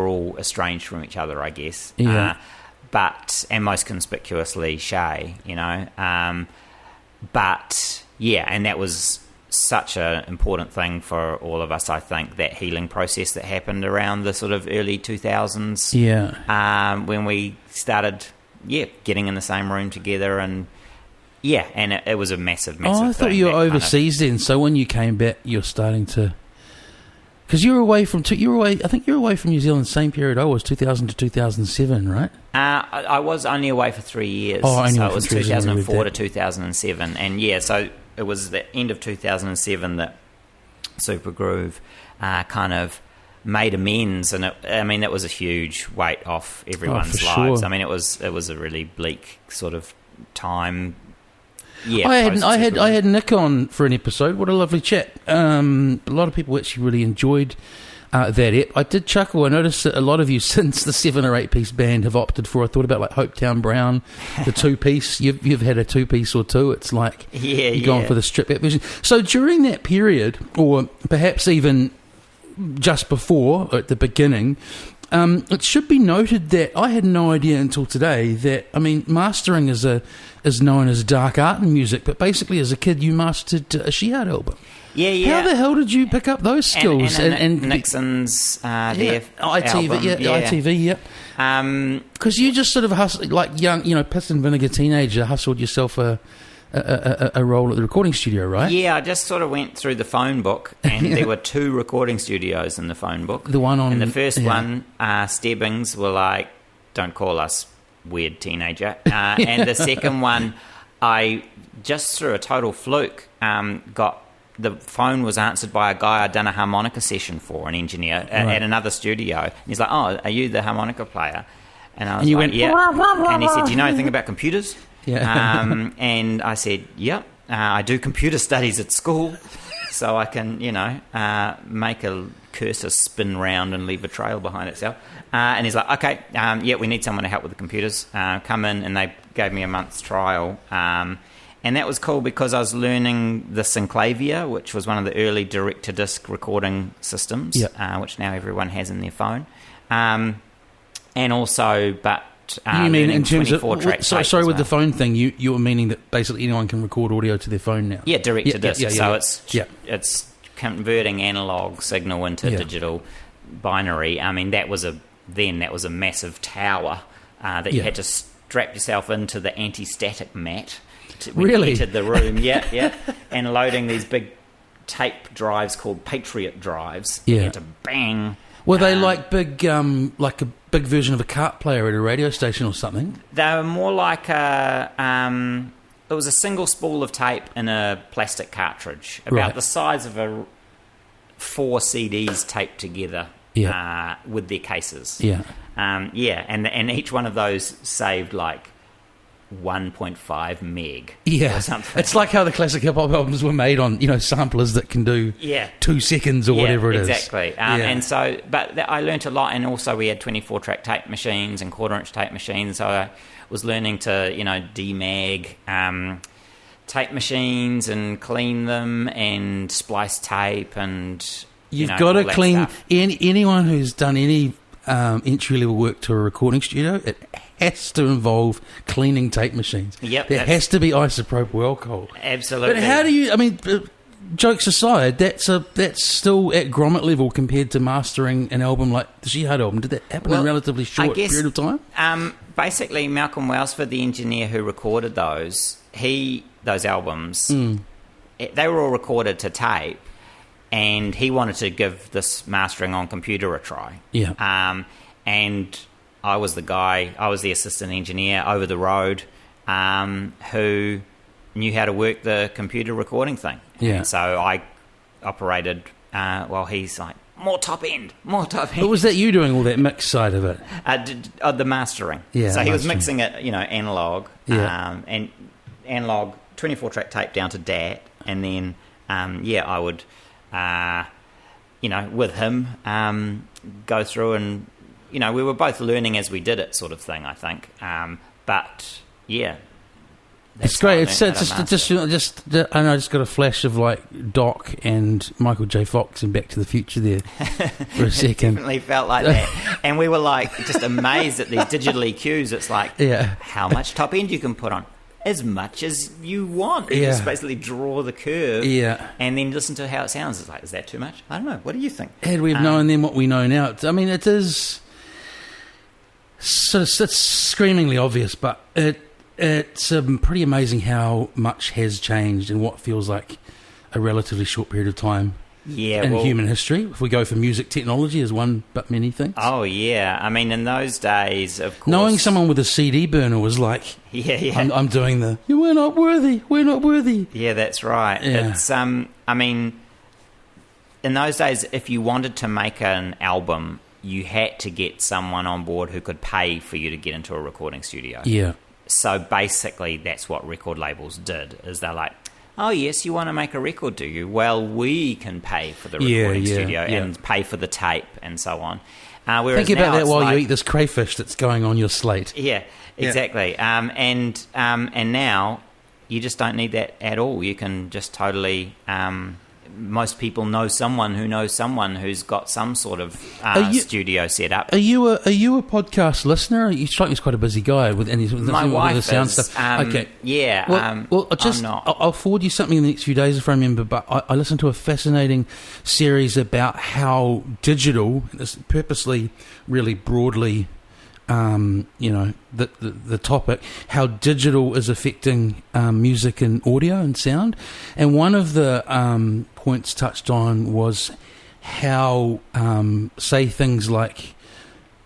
all estranged from each other, I guess. Yeah. And most conspicuously Shay, and that was such an important thing for all of us, I think, that healing process that happened around the sort of early 2000s. Yeah. When we started, getting in the same room together, and it was a massive thing. I thought you were overseas then, so when you came back, you're starting to... Because you were away from... I think you were away from New Zealand the same period I was, 2000 to 2007, right? I was only away for 3 years. Oh, so it was 2004 to 2007. And so it was the end of 2007 that Super Groove kind of made amends, and that was a huge weight off everyone's lives. Sure. I mean, it was a really bleak sort of time. I had Nick on for an episode. What a lovely chat. A lot of people actually really enjoyed that ep. I did chuckle. I noticed that a lot of you, since the 7 or 8 piece band, have opted for. I thought about like Hopetown Brown, the 2 piece. You've had a 2 piece or two. It's like you've gone for the stripped out version. So during that period, or perhaps even just before, at the beginning, it should be noted that I had no idea until today that, mastering is known as dark art in music, but basically as a kid you mastered a She-Art album. How the hell did you pick up those skills? And Nixon's ITV, Because you just sort of hustled, like young, piss and vinegar teenager, hustled yourself a a role at the recording studio, right? Yeah, I just sort of went through the phone book, and there were 2 recording studios in the phone book. The one on... And the first one, Stebbings were like, don't call us weird teenager. And the second one, I, just through a total fluke, got... The phone was answered by a guy I'd done a harmonica session for, an engineer, at another studio. And he's like, oh, are you the harmonica player? And I was like, went, yeah. And he said, do you know anything about computers? Yeah. And I said, yep, I do computer studies at school, so I can, make a cursor spin round and leave a trail behind itself. And he's like, okay, we need someone to help with the computers. Come in, and they gave me a month's trial. And that was cool because I was learning the Synclavier, which was one of the early direct-to-disc recording systems, which now everyone has in their phone. And also, you mean in terms of... Sorry, with the phone thing, you were meaning that basically anyone can record audio to their phone now? Yeah, direct-to-disc. It's converting analog signal into digital binary. I mean, that was a massive tower that you had to strap yourself into the anti-static mat when you entered the room. And loading these big tape drives called Patriot drives. You had to bang. Were they like big, like a big version of a cart player at a radio station or something? They were more like it was a single spool of tape in a plastic cartridge, about the size of 4 CDs taped together with their cases. And each one of those saved like 1.5 meg or something. It's like how the classic hip-hop albums were made on, samplers that can do 2 seconds or whatever it is. Exactly. And so, but I learnt a lot, and also we had 24-track tape machines and quarter-inch tape machines, so I was learning to, demag tape machines and clean them and splice tape and... You've got to clean... Anyone who's done any entry-level work to a recording studio, it has to involve cleaning tape machines. There has to be isopropyl alcohol. Absolutely. But how do you... I mean, jokes aside, that's still at grommet level compared to mastering an album like the Jihad album. Did that happen in a relatively short period of time? Basically, Malcolm Welsford, the engineer who recorded those albums, they were all recorded to tape, and he wanted to give this mastering on computer a try. And I was the assistant engineer over the road who knew how to work the computer recording thing. And so I operated while he's like, more top end. But was that you doing all that mix side of it? The mastering. So he was mixing it, analog, and analog 24-track tape down to DAT, and then, I would, with him, go through and, we were both learning as we did it, sort of thing, I think. It's great. It's just I know I just got a flash of like Doc and Michael J. Fox and Back to the Future there for a second. It definitely felt like that, and we were like just amazed at these digital EQs. It's like, how much top end you can put on, as much as you want. You just basically draw the curve, and then listen to how it sounds. It's like, is that too much? I don't know. What do you think? Had we known then what we know now, I mean, it is it's screamingly obvious, but it's pretty amazing how much has changed in what feels like a relatively short period of time in human history. If we go for music technology as one but many things. Oh, yeah. I mean, in those days, of course... Knowing someone with a CD burner was like, I'm doing we're not worthy. Yeah, that's right. Yeah. It's, I mean, in those days, if you wanted to make an album, you had to get someone on board who could pay for you to get into a recording studio. Yeah. So basically, that's what record labels did, is they're like, oh, yes, you want to make a record, do you? Well, we can pay for the recording studio and pay for the tape and so on. Think about that while you eat this crayfish that's going on your slate. Yeah, exactly. And now you just don't need that at all. You can just totally... most people know someone who knows someone who's got some sort of studio set up. Are you a podcast listener? You strike me as quite a busy guy with my wife the sound is, stuff. Okay, yeah. I'm not. I'll forward you something in the next few days if I remember. But I listened to a fascinating series about how digital, purposely, really broadly the topic, how digital is affecting music and audio and sound. And one of the points touched on was how, say, things like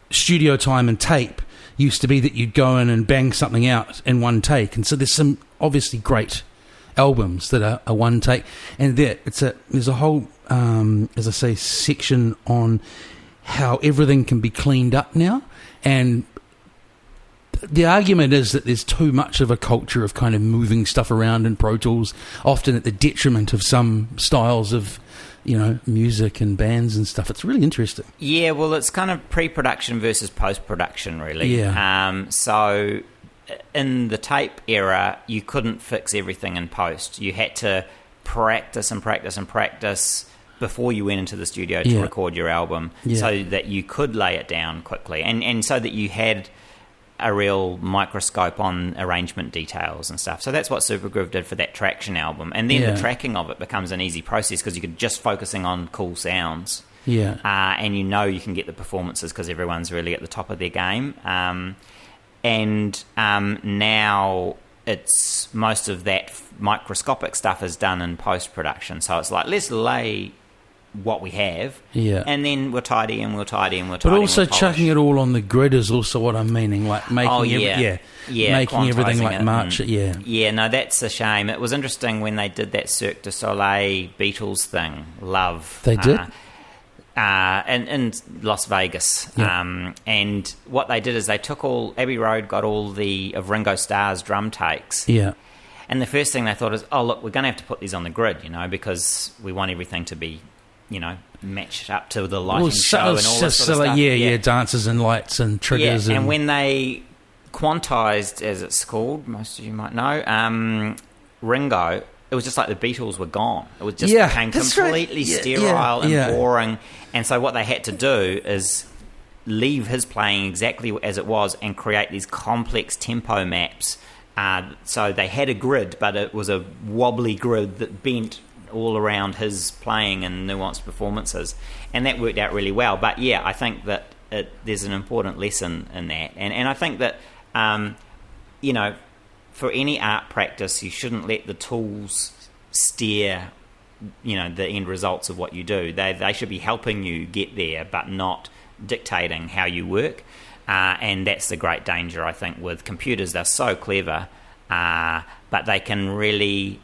studio time and tape used to be that you'd go in and bang something out in one take. And so there's some obviously great albums that are one take. And there's a whole, as I say, section on how everything can be cleaned up now. And the argument is that there's too much of a culture of kind of moving stuff around in Pro Tools, often at the detriment of some styles of, music and bands and stuff. It's really interesting. Yeah, well, it's kind of pre-production versus post-production, really. Yeah. So in the tape era, you couldn't fix everything in post. You had to practice and practice and practice before you went into the studio to record your album, so that you could lay it down quickly, and so that you had a real microscope on arrangement details and stuff. So that's what Supergroove did for that Traction album. And then the tracking of it becomes an easy process because you could just focusing on cool sounds. Yeah. And you can get the performances because everyone's really at the top of their game. Now it's most of that microscopic stuff is done in post-production. So it's like, let's lay what we have, and then we'll tidy and we'll tidy and we'll tidy. But also chucking it all on the grid is also what I'm meaning, like making making everything like March. No, that's a shame. It was interesting when they did that Cirque du Soleil Beatles thing, Love. They did. In Las Vegas. And what they did is they took Abbey Road got all of Ringo Starr's drum takes. Yeah. And the first thing they thought is, oh, look, we're going to have to put these on the grid, because we want everything to be, matched up to the lighting show and all this sort of stuff. Dances and lights and triggers. And when they quantized, as it's called, most of you might know, Ringo, it was just like the Beatles were gone. It was just became completely sterile and boring. And so what they had to do is leave his playing exactly as it was and create these complex tempo maps. So they had a grid, but it was a wobbly grid that bent all around his playing and nuanced performances. And that worked out really well. But I think that there's an important lesson in that. And I think that, for any art practice, you shouldn't let the tools steer, the end results of what you do. They should be helping you get there, but not dictating how you work. And that's the great danger, I think, with computers. They're so clever, but they can really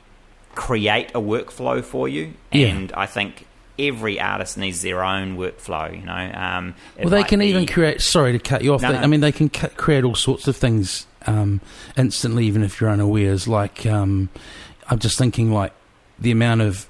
create a workflow for you. And I think every artist needs their own workflow, they can even create... Sorry to cut you off. They can create all sorts of things instantly, even if you're unawares. Like, I'm just thinking, like, the amount of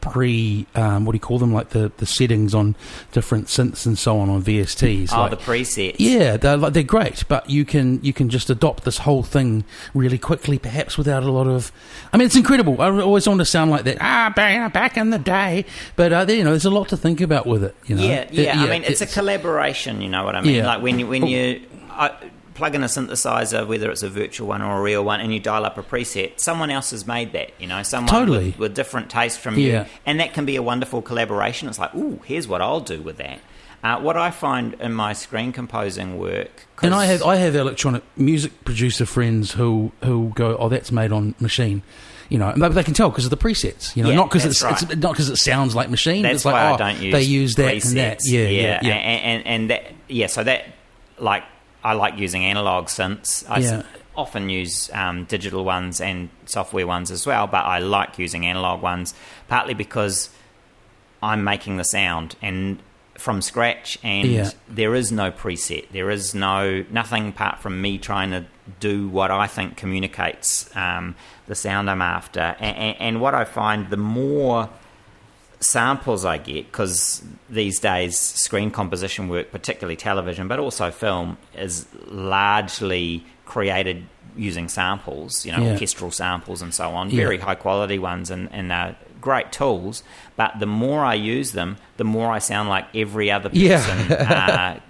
what do you call them, like the settings on different synths and so on VSTs. The presets. Yeah, they're great, but you can just adopt this whole thing really quickly, perhaps without a lot of... it's incredible. I always want to sound like that, back in the day, but there's a lot to think about with it. It's a collaboration, you know what I mean? Like when you plug in a synthesizer, whether it's a virtual one or a real one, and you dial up a preset, someone else has made that, someone with different taste from you, and that can be a wonderful collaboration. It's like, ooh, here's what I'll do with that. What I find in my screen composing work, and I have electronic music producer friends who go, oh, that's made on machine. And they can tell because of the presets. Not because it's not because it sounds like machine. That's it's like, why I don't use. They use that presets. And that. And that. So that, like, I like using analog synths. I often use digital ones and software ones as well, but I like using analog ones partly because I'm making the sound and from scratch, and there is no preset. There is nothing apart from me trying to do what I think communicates the sound I'm after. And what I find, the more samples I get, because these days screen composition work, particularly television but also film, is largely created using samples, orchestral samples and so on, very high quality ones, and great tools. But the more I use them, the more I sound like every other person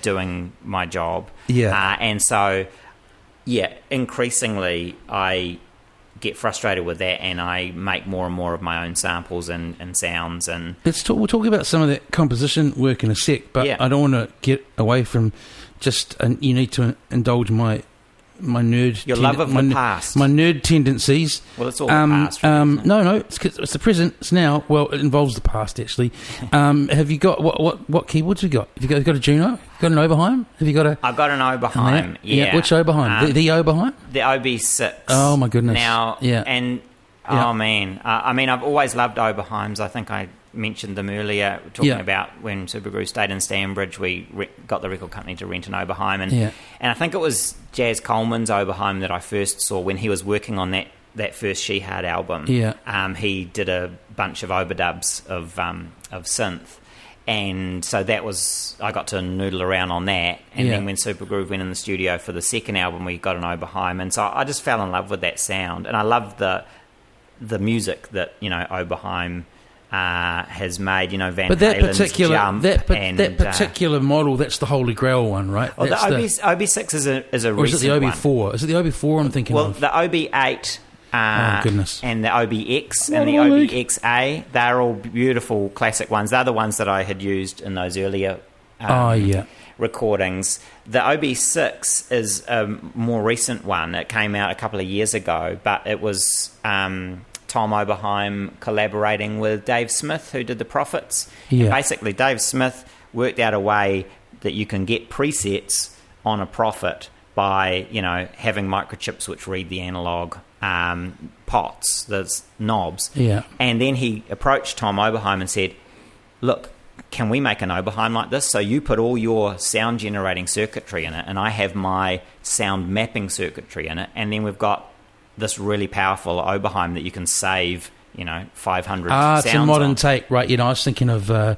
doing my job. And so increasingly I get frustrated with that, and I make more and more of my own samples and sounds. And we'll talk about some of that composition work in a sec, but I don't want to get away from just. You need to indulge my nerd. Your love of the past. My nerd tendencies. Well, it's all the past. Really, no, it's the present. It's now. Well, it involves the past actually. Have you got what keyboards have you got? Have you got a Juno? Got an Oberheim? Have you got a? I've got an Oberheim. Yeah. Which Oberheim? The Oberheim? The OB6. Oh my goodness. Now, oh man, I mean, I've always loved Oberheims. I think I mentioned them earlier, talking about when Supergroup stayed in Stanbridge, we got the record company to rent an Oberheim, and I think it was Jazz Coleman's Oberheim that I first saw when he was working on that first She Hard album. He did a bunch of overdubs of synth, and so that was, I got to noodle around on that, and then when Supergroove went in the studio for the second album, we got an Oberheim, and so I just fell in love with that sound, and I love the music that Oberheim has made, Van Halen's Jump. That particular model, that's the Holy Grail one, right? Well, the OB6 is a or is it the OB4? One. Is it the OB4 I'm thinking of? Well, the OB8 goodness. And the OBX and the OBXA, they're all beautiful classic ones. They're the ones that I had used in those earlier recordings. The OB6 is a more recent one. It came out a couple of years ago, but it was Tom Oberheim collaborating with Dave Smith, who did the Prophets. And basically, Dave Smith worked out a way that you can get presets on a Prophet by, having microchips which read the analog pots, the knobs. And then he approached Tom Oberheim and said, look, can we make an Oberheim like this? So you put all your sound generating circuitry in it, and I have my sound mapping circuitry in it, and then we've got this really powerful Oberheim that you can save, 500 sounds it's a modern on. take, right? I was thinking of the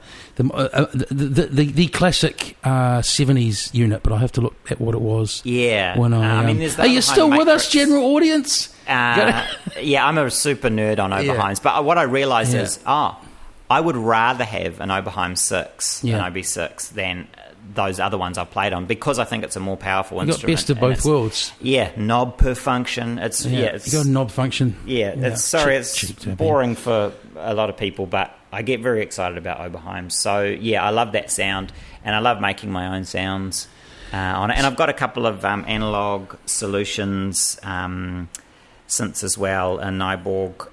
classic 70s unit, but I have to look at what it was. When are you still with us, general audience? I'm a super nerd on Oberheims, but what I realised is, I would rather have an Oberheim 6, an OB6, than those other ones I've played on, because I think it's a more powerful instrument. Best of both worlds. Knob per function. It's you got a knob function. It's boring for a lot of people, but I get very excited about Oberheim. So I love that sound, and I love making my own sounds on it. And I've got a couple of analog solutions synths as well, a Nyborg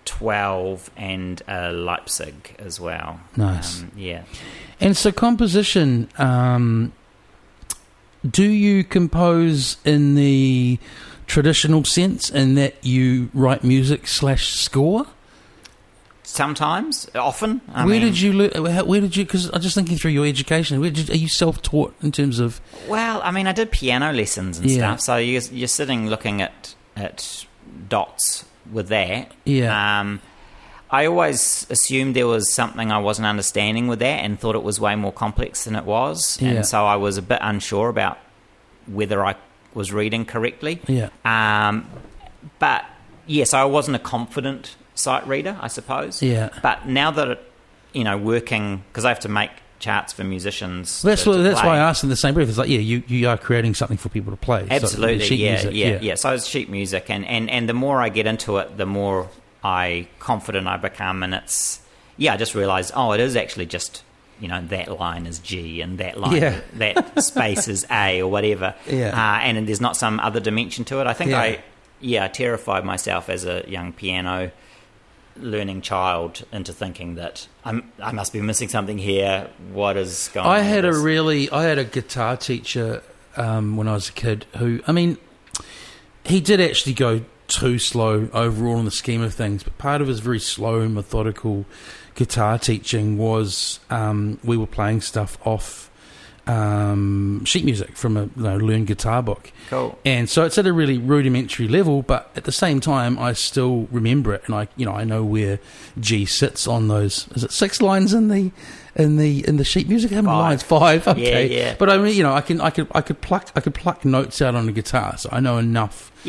12 and a Leipzig as well. Nice. And so composition, do you compose in the traditional sense in that you write music / score? Sometimes, often. Where did you, because I'm just thinking through your education, are you self-taught in terms of... Well, I did piano lessons and stuff, so you're sitting looking at dots with that. I always assumed there was something I wasn't understanding with that, and thought it was way more complex than it was. And so I was a bit unsure about whether I was reading correctly. So I wasn't a confident sight reader, I suppose. But now that working, because I have to make charts for musicians. That's why I asked in the same breath. It's like, you are creating something for people to play. Absolutely, music. So it's sheet music, and the more I get into it, the more confident I become, and it's I just realised, it is actually just that line is G and that line that space is A or whatever, and there's not some other dimension to it. I think I terrified myself as a young piano learning child into thinking that I must be missing something here. What is going on? I had a guitar teacher when I was a kid who, he did actually go too slow overall in the scheme of things, but part of his very slow and methodical guitar teaching was we were playing stuff off sheet music from a learned guitar book. Cool. And so it's at a really rudimentary level, but at the same time I still remember it, and I know where G sits on those. Is it 6 lines in the sheet music? How many lines? 5. Okay. But I could pluck notes out on the guitar, so I know enough. To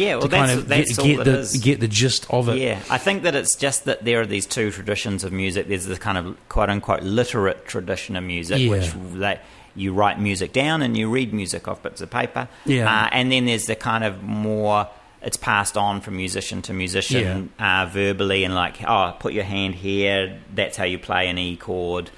get the gist of it. Yeah, I think that it's just that there are these two traditions of music. There's this kind of quote unquote literate tradition of music, which you write music down and you read music off bits of paper. And then there's the kind of more it's passed on from musician to musician verbally, and like, oh, put your hand here, that's how you play an E chord,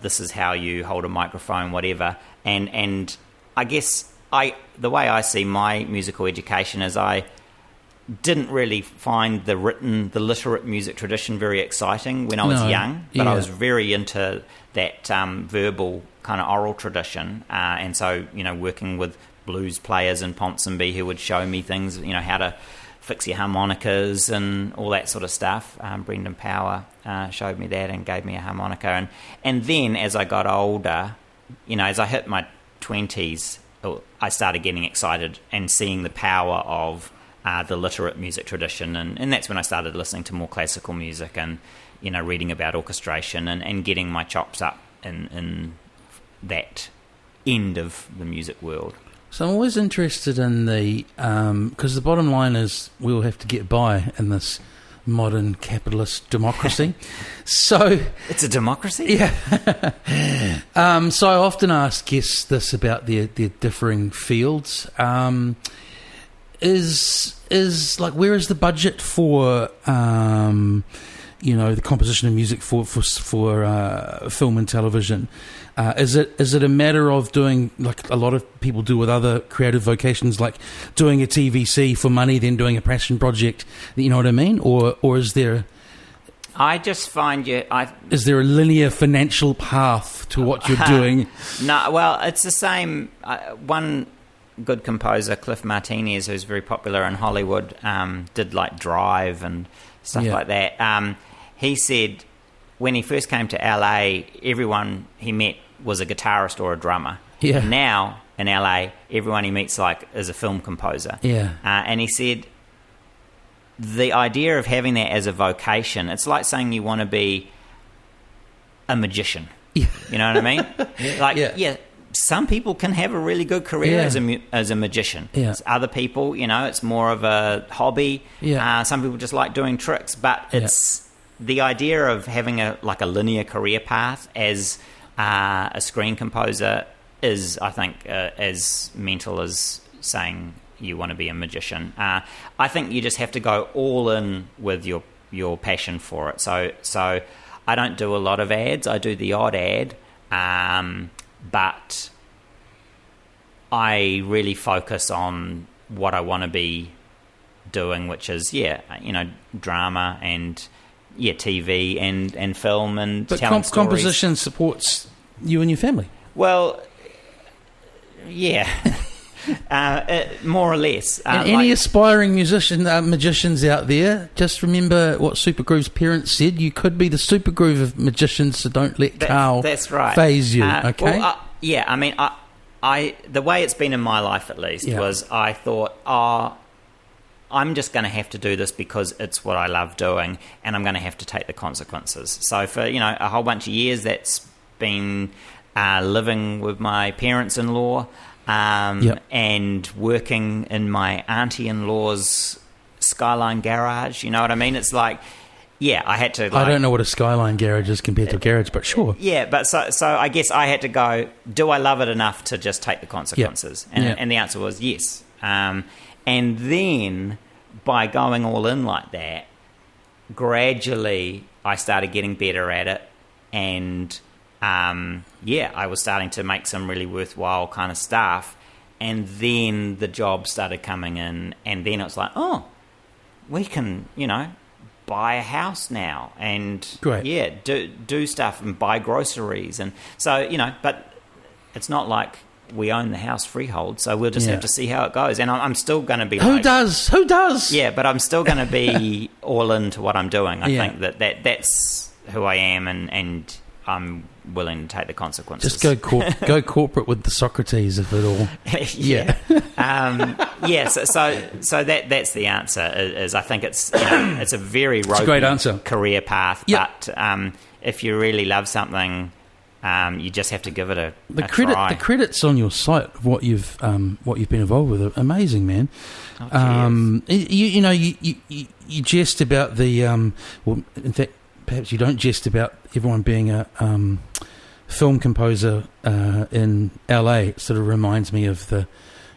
this is how you hold a microphone, whatever. And I guess the way I see my musical education is I didn't really find the literate music tradition very exciting when I was young, but I was very into that verbal kind of oral tradition, and so, working with blues players in Ponsonby who would show me things, how to fix your harmonicas and all that sort of stuff. Brendan Power showed me that and gave me a harmonica, and then as I got older, as I hit my 20s, I started getting excited and seeing the power of the literate music tradition, and that's when I started listening to more classical music and reading about orchestration and getting my chops up in that end of the music world. So I'm always interested in the because the bottom line is we'll have to get by in this modern capitalist democracy. So it's a democracy? Yeah. So I often ask guests this about their differing fields. Is like, where is the budget for the composition of music for film and television? Is it a matter of doing, like a lot of people do with other creative vocations, like doing a TVC for money, then doing a passion project? You know what I mean? Or is there? I just find is there a linear financial path to what you're doing? No, well, it's the same. One good composer, Cliff Martinez, who's very popular in Hollywood, did like Drive and stuff like that. He said when he first came to LA, everyone he met was a guitarist or a drummer. Yeah. Now in LA, everyone he meets is a film composer. Yeah. And he said the idea of having that as a vocation, it's like saying you want to be a magician. Yeah. You know what I mean? Like, some people can have a really good career as a magician. Yeah. Other people, it's more of a hobby. Yeah. Some people just like doing tricks, but it's the idea of having a linear career path as a screen composer is, I think, as mental as saying you want to be a magician. I think you just have to go all in with your passion for it. So I don't do a lot of ads. I do the odd ad. But I really focus on what I want to be doing, which is, drama and, TV and film and telling stories. But composition supports you and your family? Well, yeah. More or less. And any aspiring magicians out there, just remember what Supergroove's parents said. You could be the Supergroove of magicians, so don't let Karl phase you, okay? Well, I mean, I the way it's been in my life, at least, was I thought, I'm just going to have to do this because it's what I love doing, and I'm going to have to take the consequences. So for, a whole bunch of years, that's been living with my parents-in-law, and working in my auntie-in-law's Skyline garage. You know what I mean? It's like, I had to. I don't know what a Skyline garage is compared to a garage, but sure. Yeah, but so I guess I had to go, do I love it enough to just take the consequences? And the answer was yes. And then by going all in like that, gradually I started getting better at it, and I was starting to make some really worthwhile kind of stuff, and then the job started coming in, and then it was like, we can, buy a house now, and do stuff and buy groceries, and so but it's not like we own the house freehold, so we'll just have to see how it goes. And I'm still going to be who does yeah, but I'm still going to be all into what I'm doing. I think that's who I am, and I'm willing to take the consequences. Just go corporate with the Socrates of it all. So that's the answer. Is I think it's it's a very great answer. Career path, but if you really love something, you just have to give it a try. The credits on your site of what you've been involved with are amazing, man. You jest about the well, in fact, perhaps you don't jest about everyone being a film composer in LA. It sort of reminds me of the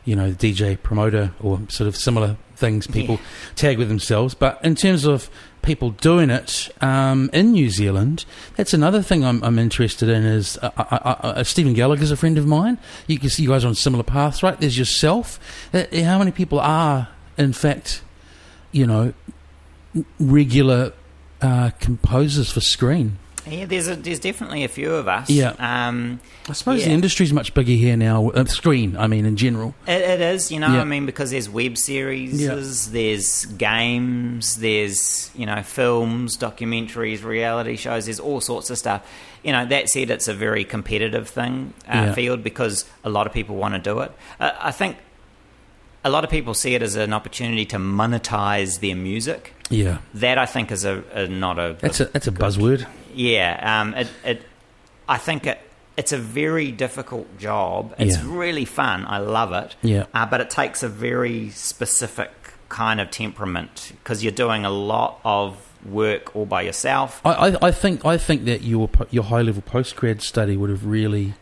the DJ promoter or sort of similar things people tag with themselves. But in terms of people doing it in New Zealand, that's another thing I'm interested in. Is Stephen Gallagher's a friend of mine. You can see you guys are on similar paths, right? There's yourself. How many people are, in fact, regular composers for screen? Yeah, there's definitely a few of us. Yeah. I suppose the industry's much bigger here now. Screen, I mean, in general. It is, I mean, because there's web series, there's games, there's, films, documentaries, reality shows, there's all sorts of stuff. That said, it's a very competitive field because a lot of people want to do it. I think a lot of people see it as an opportunity to monetize their music. Yeah. That, I think, is not a... That's a buzzword. Yeah, I think it's a very difficult job. It's really fun. I love it. Yeah. But it takes a very specific kind of temperament because you're doing a lot of work all by yourself. I think that your high level postgrad study would have really.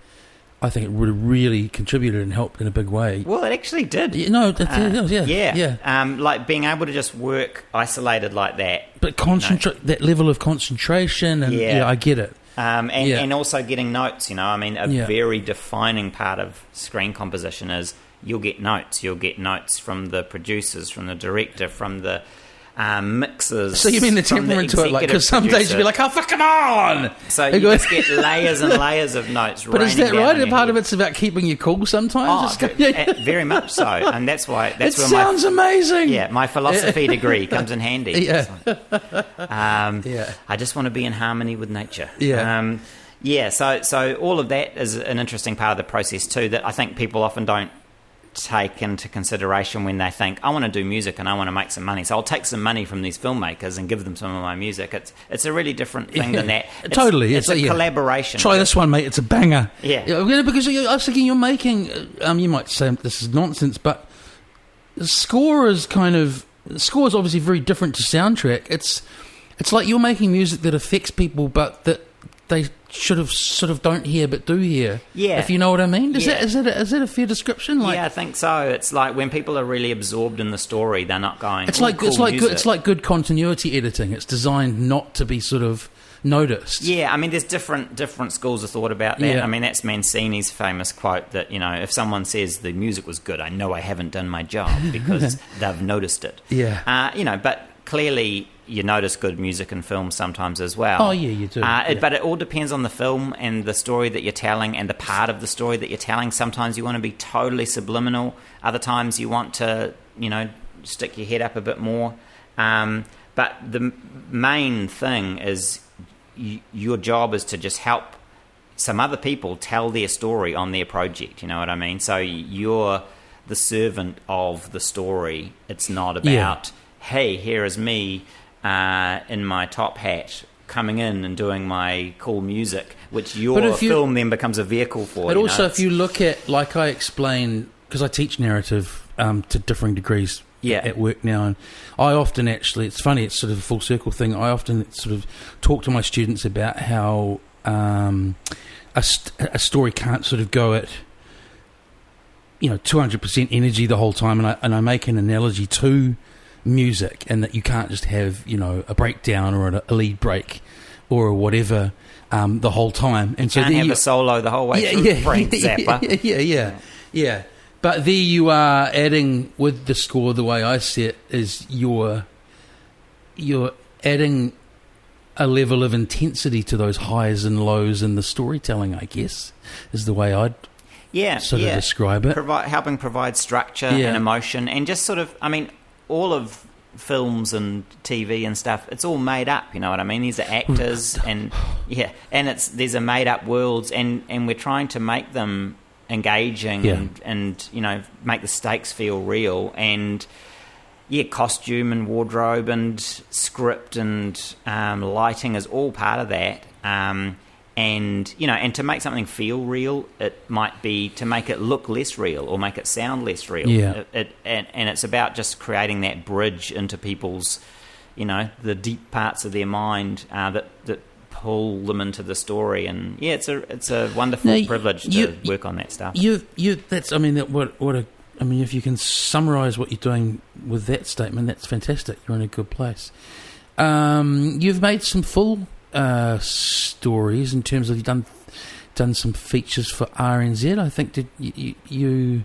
I think it would have really contributed and helped in a big way. Well, it actually did. Yeah. Like being able to just work isolated like that. But concentrate that level of concentration, and I get it. And also getting notes. I mean, a very defining part of screen composition is you'll get notes. You'll get notes from the producers, from the director, from the mixers. So you mean the temperament to it, like, because some days you'll be like, "Oh, fuck, come on!" So you just get layers and layers of notes. But is that right? A part of it's about keeping you cool sometimes. Very much so, and that's why. It sounds amazing. Yeah, my philosophy degree comes in handy. Yeah. I just want to be in harmony with nature. Yeah. So all of that is an interesting part of the process too that I think people often don't take into consideration when they think, I want to do music and I want to make some money, so I'll take some money from these filmmakers and give them some of my music. It's a really different thing than that. It's a collaboration. Try this one, mate. It's a banger. Because I was thinking you're making you might say this is nonsense, but the score is obviously very different to soundtrack. It's like you're making music that affects people but that they should have sort of don't hear but do hear. Yeah. If you know what I mean. Is that a fair description? I think so. It's like when people are really absorbed in the story, they're not going. It's like good continuity editing. It's designed not to be sort of noticed. Yeah, I mean, there's different schools of thought about that. Yeah. I mean, that's Mancini's famous quote that if someone says the music was good, I know I haven't done my job because they've noticed it. Yeah. But clearly you notice good music in films sometimes as well. Oh, yeah, you do. But it all depends on the film and the story that you're telling and the part of the story that you're telling. Sometimes you want to be totally subliminal. Other times you want to, stick your head up a bit more. But the main thing is your job is to just help some other people tell their story on their project. You know what I mean? So you're the servant of the story. It's not about... hey, here is me in my top hat coming in and doing my cool music, which your film then becomes a vehicle for. But also, if you look at, like I explain, because I teach narrative to differing degrees at work now, and I often actually, it's funny, it's sort of a full circle thing, I often sort of talk to my students about how a story can't sort of go at 200% energy the whole time, and I make an analogy to music, and that you can't just have a breakdown or a lead break or whatever the whole time, and you can't have a solo the whole way through. Frank Zappa. Yeah. But there you are adding with the score. The way I see it is you're adding a level of intensity to those highs and lows in the storytelling, I guess, is the way I'd sort of describe it. Helping provide structure and emotion, and just sort of, I mean, all of films and TV and stuff, it's all made up, you know what I mean? These are actors and these are made up worlds, and we're trying to make them engaging and make the stakes feel real, and costume and wardrobe and script and lighting is all part of that. And to make something feel real, it might be to make it look less real or make it sound less real. And it's about just creating that bridge into people's, the deep parts of their mind that pull them into the story. And it's a wonderful privilege to work on that stuff. That's, I mean, what I mean, if you can summarise what you're doing with that statement, that's fantastic. You're in a good place. You've made some full stories in terms of you've done some features for RNZ. I think did you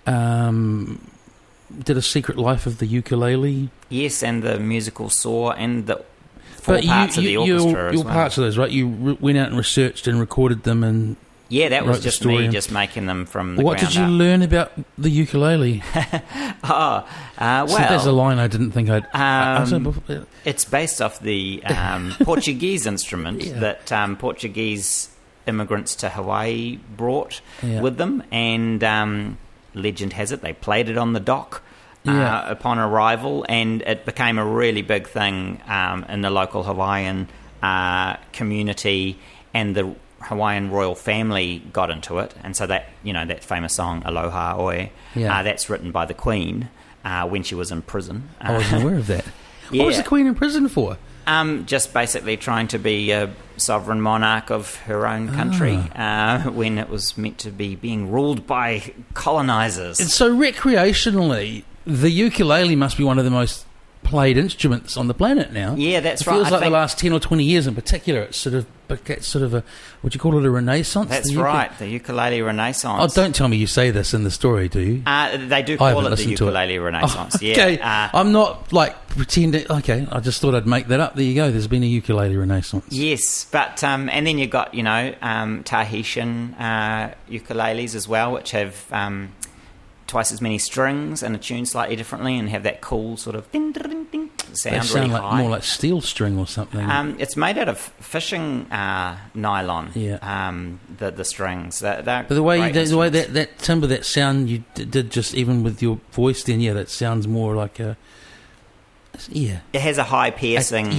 did A Secret Life of the Ukulele? Yes, and the musical Saw, and the four parts of the orchestra as well. Parts of those, right? You went out and researched and recorded them, and that was just me just making them from the ground up. What did you learn about the ukulele? Well, so there's a line I didn't think I'd. It's based off the Portuguese instrument that Portuguese immigrants to Hawaii brought with them, and legend has it they played it on the dock upon arrival, and it became a really big thing in the local Hawaiian community, and the Hawaiian royal family got into it, and so that that famous song Aloha Oe, that's written by the Queen when she was in prison. I wasn't aware of that. What was the Queen in prison for? Just basically trying to be a sovereign monarch of her own country when it was meant to be being ruled by colonisers. And so recreationally, the ukulele must be one of the most played instruments on the planet now. Yeah, that's it right. Feels like the last 10 or 20 years in particular, it's sort of a, would you call it a renaissance? That's right, the ukulele renaissance. Oh, don't tell me you say this in the story, do you? They do call it the ukulele renaissance. Okay, I'm not pretending. Okay, I just thought I'd make that up. There you go. There's been a ukulele renaissance. Yes, but and then you've got Tahitian ukuleles as well, which have twice as many strings and are tuned slightly differently and have that cool sort of ding, ding, ding sound. They sound really high. More like steel string or something. It's made out of fishing nylon. The strings. But the way that timbre, that sound you did just even with your voice, then that sounds more like a. Yeah, it has a high piercing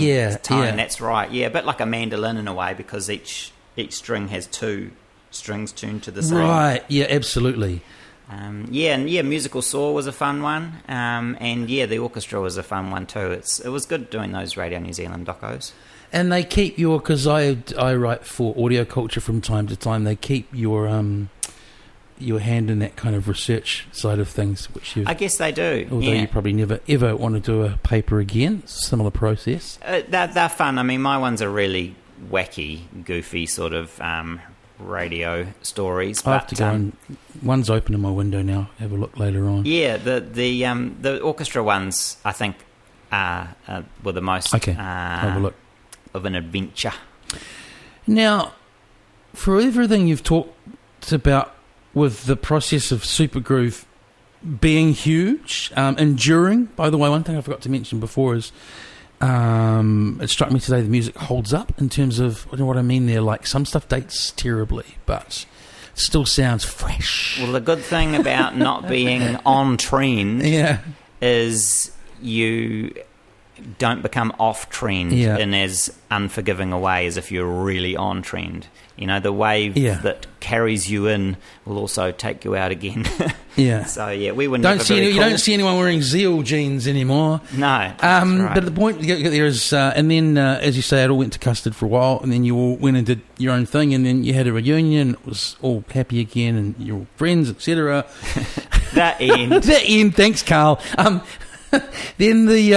tone. That's right. Yeah, a bit like a mandolin in a way, because each string has two strings tuned to the same. Right. Yeah. Absolutely. Musical Saw was a fun one, and the orchestra was a fun one too. It was good doing those Radio New Zealand docos. And they keep because I write for Audio Culture from time to time. They keep your hand in that kind of research side of things, which I guess they do. Although you probably never ever want to do a paper again. Similar process. They're fun. I mean, my ones are really wacky, goofy sort of. Radio stories. I have to go and one's open in my window now. Have a look later on. Yeah, the orchestra ones I think were the most have a look. Of an adventure. Now, for everything you've talked about with the process of Supergroove being huge, enduring. By the way, one thing I forgot to mention before is. It struck me today the music holds up in terms of, I don't know what I mean there, like some stuff dates terribly, but still sounds fresh. Well, the good thing about not being on trend is you don't become off trend in as unforgiving a way as if you're really on trend. The wave that carries you in will also take you out again. So we were never very cool. You don't see anyone wearing Zeal jeans anymore. No. Right. But the point there is, and then as you say, it all went to custard for a while, and then you all went and did your own thing, and then you had a reunion. It was all happy again, and you're all friends, etc. That end. That end. Thanks, Karl. Then the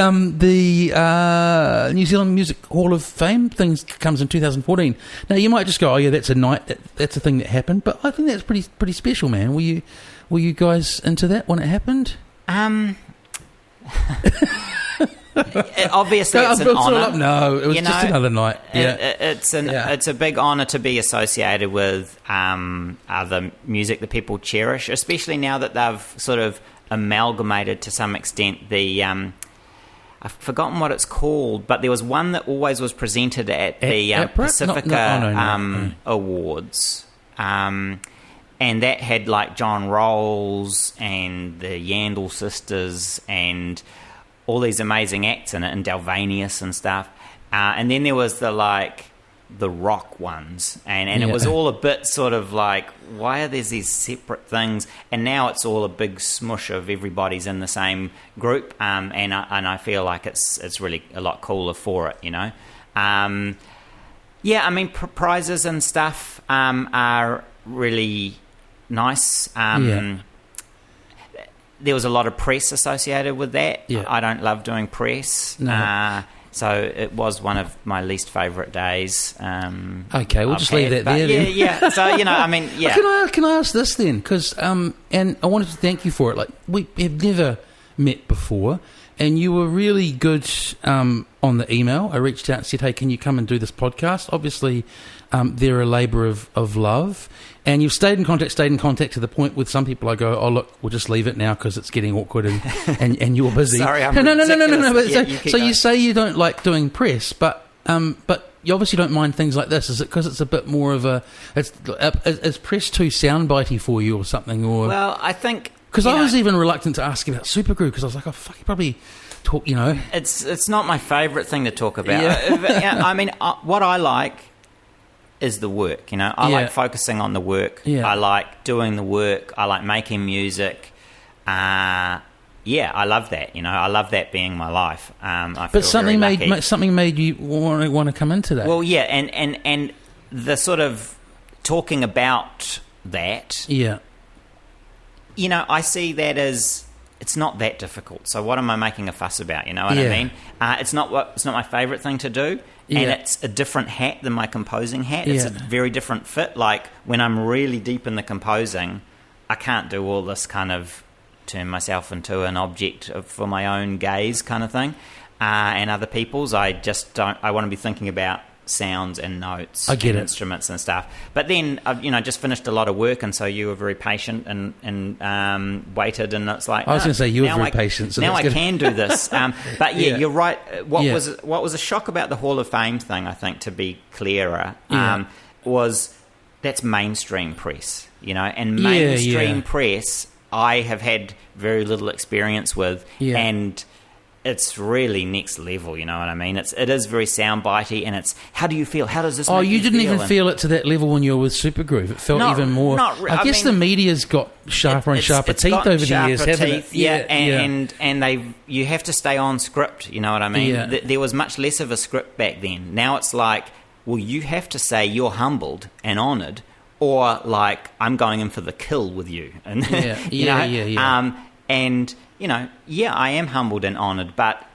New Zealand Music Hall of Fame thing comes in 2014. Now you might just go, "Oh yeah, that's a night. That's a thing that happened." But I think that's pretty special, man. Were you guys into that when it happened? Obviously, it's an honour. No, it was just another night. It's a big honour to be associated with other music that people cherish, especially now that they've sort of amalgamated to some extent the I've forgotten what it's called, but there was one that always was presented at the Pacifica Awards, and that had like John Rolls and the Yandel sisters and all these amazing acts in it, and Dalvanius and stuff, and then there was the rock ones, and it was all a bit sort of like, why are there these separate things? And now it's all a big smush of everybody's in the same group, and I feel like it's really a lot cooler for it, I mean, prizes and stuff there was a lot of press associated with that. Yeah. I don't love doing press. No. So it was one of my least favourite days. Okay, we'll just leave that there then. Yeah. So, I mean, yeah. Can I ask this then? Because, and I wanted to thank you for it. Like, we have never met before, and you were really good on the email. I reached out and said, hey, can you come and do this podcast? Obviously, they're a labour of love. And you've stayed in contact to the point with some people I go, oh, look, we'll just leave it now because it's getting awkward and you're busy. Sorry, I'm No. But You say you don't like doing press, but you obviously don't mind things like this. Is it because it's a bit more of is press too soundbitey for you or something? Or well, I think... Because I was even reluctant to ask about Supergroup because I was like, oh, fuck, you probably talk, It's not my favourite thing to talk about. Yeah. I mean, what I like is the work, I like focusing on the work. Yeah. I like doing the work. I like making music. I love that, I love that being my life. But something made you want to come into that. Well, yeah, and the sort of talking about that... Yeah. I see that as it's not that difficult. So what am I making a fuss about? You know what I mean? It's not my favourite thing to do, and it's a different hat than my composing hat. It's a very different fit. Like when I'm really deep in the composing, I can't do all this kind of turn myself into an object for my own gaze kind of thing, and other people's. I just don't. I want to be thinking about sounds and notes, instruments and stuff. But then I've just finished a lot of work, and so you were very patient and waited, and it's like I was going to say you were very patient. So now I can do this. But you're right. What was a shock about the Hall of Fame thing, I think, to be clearer, was that's mainstream press, and mainstream press I have had very little experience with, and it's really next level, you know what I mean? It is very soundbitey, and it's, how do you feel? How does this make you didn't feel? even feel it to that level when you were with Supergroove. It felt even more... I guess the media's got sharper and sharper teeth over the years, haven't it? And you have to stay on script, you know what I mean? Yeah. There was much less of a script back then. Now it's like, well, you have to say you're humbled and honoured, or like, I'm going in for the kill with you. And and, I am humbled and honoured, but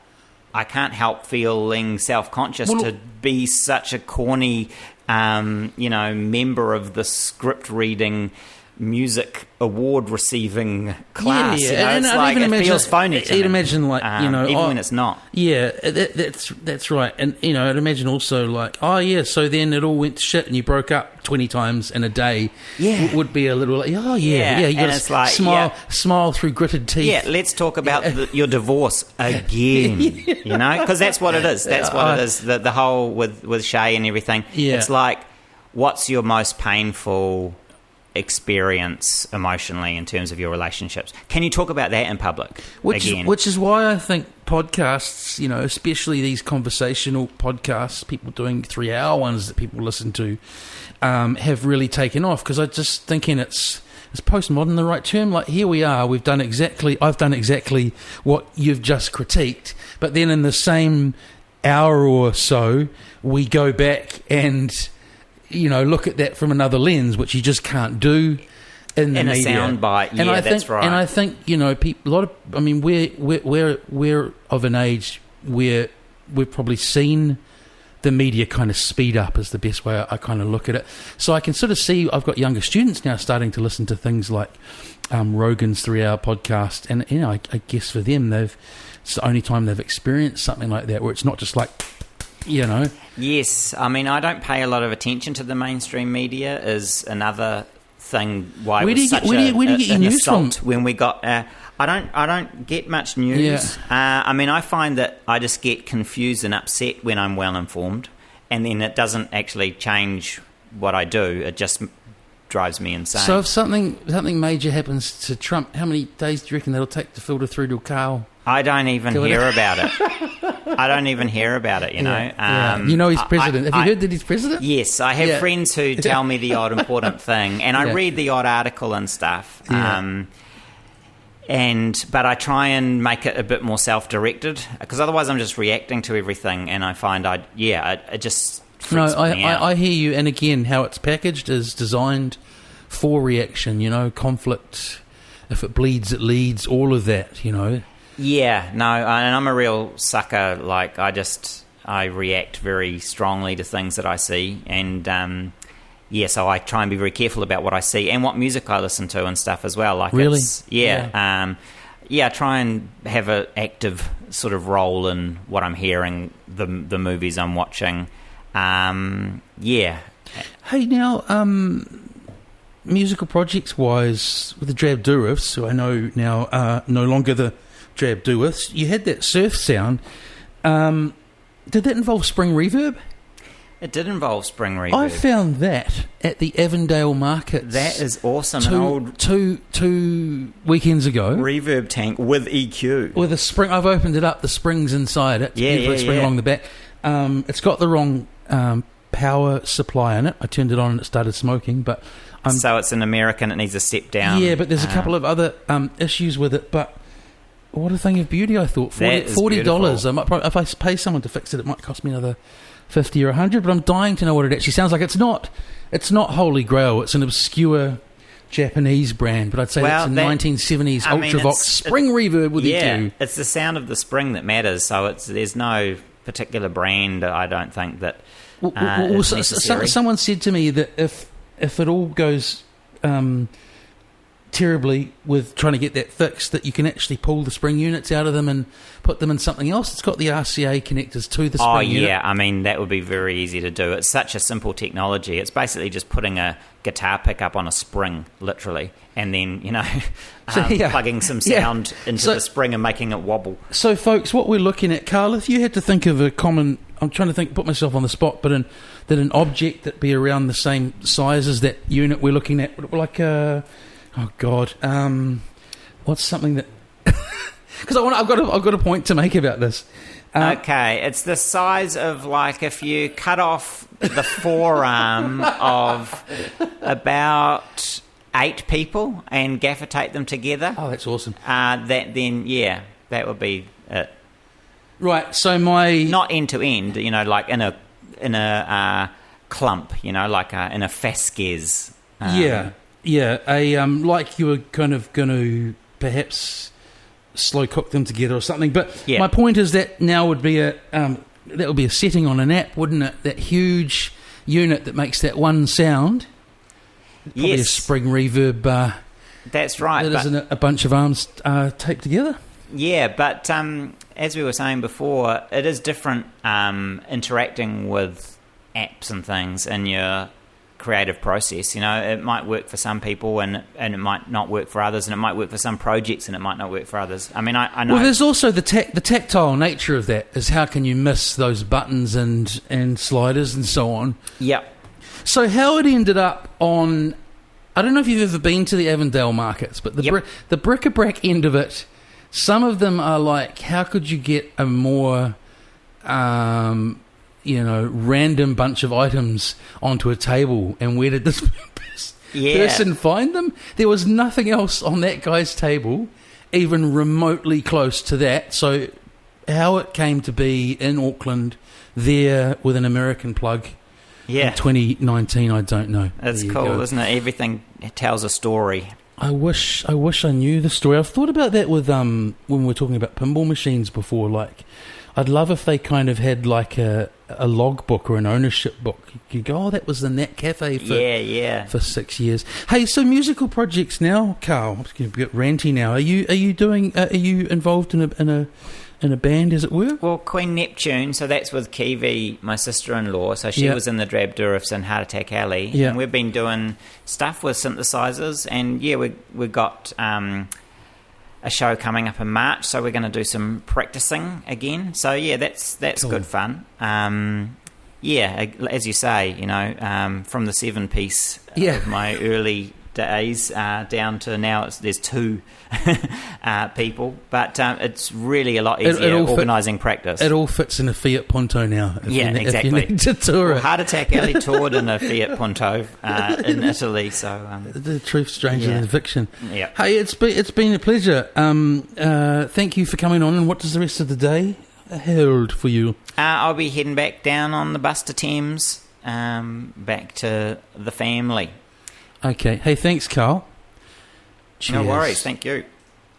I can't help feeling self-conscious to be such a corny, member of the script-reading, music award-receiving class. And it's like, it feels phony to me. You'd imagine, even when it's not. Yeah, that's right. And, I'd imagine also, so then it all went to shit and you broke up 20 times in a day. Yeah. Would be a little, you got to smile through gritted teeth. Yeah, let's talk about your divorce again, because that's what it is. That's what it is. The whole with Shay and everything. Yeah. It's like, what's your most painful experience emotionally in terms of your relationships? Can you talk about that in public again? Which is why I think podcasts, especially these conversational podcasts, people doing 3-hour ones that people listen to, have really taken off, because I just thinking is postmodern the right term? Like, here we are, I've done exactly what you've just critiqued, but then in the same hour or so we go back and look at that from another lens, which you just can't do in the media. In a soundbite, that's right. And I think, people, we're of an age where we've probably seen the media kind of speed up, is the best way I kind of look at it. So I can sort of see, I've got younger students now starting to listen to things like Rogan's 3-hour podcast, and I guess for them, it's the only time they've experienced something like that, where it's not just like, Yes, I mean, I don't pay a lot of attention to the mainstream media, is another thing why where do you get your news from? When we got, I don't get much news. Yeah. I mean, I find that I just get confused and upset when I'm well informed, and then it doesn't actually change what I do. It just drives me insane. So if something major happens to Trump, how many days do you reckon that'll take to filter through to Karl? I don't even hear about it. I don't even hear about it, know. He's president. Have you heard that he's president? Yes, I have friends who tell me the odd important thing, and I read the odd article and stuff. Yeah. But I try and make it a bit more self-directed, because otherwise I'm just reacting to everything, and I find it just freaks me out. I hear you, and again, how it's packaged is designed for reaction, conflict. if it bleeds, it leads, all of that, Yeah, no, and I'm a real sucker. Like, I react very strongly to things that I see, and so I try and be very careful about what I see and what music I listen to and stuff as well. Like, really, I try and have an active sort of role in what I'm hearing, the movies I'm watching. Hey, now, musical projects wise, with the Drab Dourifs, who I know now are no longer the Drab Dourifs, you had that surf sound. Did that involve spring reverb? It did involve spring reverb. I found that at the Avondale Markets. That is awesome. Two weekends ago. Reverb tank with EQ. With a spring. I've opened it up. The spring's inside it. It's spring along the back. It's got the wrong power supply in it. I turned it on and it started smoking. But so it's an American. It needs a step down. Yeah, but there's a couple of other issues with it. But what a thing of beauty! I thought $40. I might probably, if I pay someone to fix it, it might cost me another $50 or $100. But I'm dying to know what it actually sounds like. It's not Holy Grail. It's an obscure Japanese brand, but I'd say that's a 1970s Ultravox spring reverb with EQ. It's the sound of the spring that matters. So there's no particular brand. I don't think that. Is necessary. Someone said to me that if it all goes terribly with trying to get that fixed, that you can actually pull the spring units out of them and put them in something else. It's got the RCA connectors to the spring unit. I mean, that would be very easy to do. It's such a simple technology. It's basically just putting a guitar pickup on a spring, literally, and then, plugging some sound into the spring and making it wobble. So, folks, what we're looking at, Karl, if you had to think of a common... I'm trying to put myself on the spot, but that an object that be around the same size as that unit we're looking at, like oh God, what's something that? Because I've got a point to make about this. Okay, it's the size of, like, if you cut off the forearm of about 8 people and gaffer tape them together. Oh, that's awesome. That would be it. Right, so not end to end, like in a clump, like in a fasces. Like you were kind of going to perhaps slow cook them together or something. But my point is that now would be that would be a setting on an app, wouldn't it? That huge unit that makes that one sound. Probably a spring reverb. That's right. That isn't a bunch of arms taped together. Yeah, but as we were saying before, it is different interacting with apps and things in your creative process. It might work for some people and it might not work for others, and it might work for some projects and it might not work for others. I mean, I know. Well, there's also the tactile nature of that, is how can you miss those buttons and sliders and so on. Yep. So how it ended up on... I don't know if you've ever been to the Avondale Markets, but the bric-a-brac end of it... Some of them are like, how could you get a more, random bunch of items onto a table, and where did this person find them? There was nothing else on that guy's table, even remotely close to that. So how it came to be in Auckland there with an American plug in 2019, I don't know. It's cool, isn't it? Everything tells a story. I wish I knew the story. I've thought about that with when we were talking about pinball machines before. Like, I'd love if they kind of had like a logbook or an ownership book. You could go, that was the Nat Cafe for 6 years. Hey, so musical projects now, Karl. I'm just going to get ranty now. Are you involved in a band, as it were? Well, Queen Neptune, so that's with Kiwi, my sister-in-law. So she was in the Drab Dourifs and Heart Attack Alley. Yeah. And we've been doing stuff with synthesizers. And, we got a show coming up in March, so we're going to do some practicing again. So, that's cool. Good fun. As you say, from the 7-piece of my early days down to now there's 2 people, but it's really a lot easier organising practice. It all fits in a Fiat Punto now. Exactly. If you need to tour it. Heart Attack Alley toured in a Fiat Punto in Italy. So the truth stranger than fiction. Yeah. Hey, it's been a pleasure. Thank you for coming on. And what does the rest of the day hold for you? I'll be heading back down on the bus to Thames, back to the family. Okay. Hey, thanks, Karl. No worries. Thank you.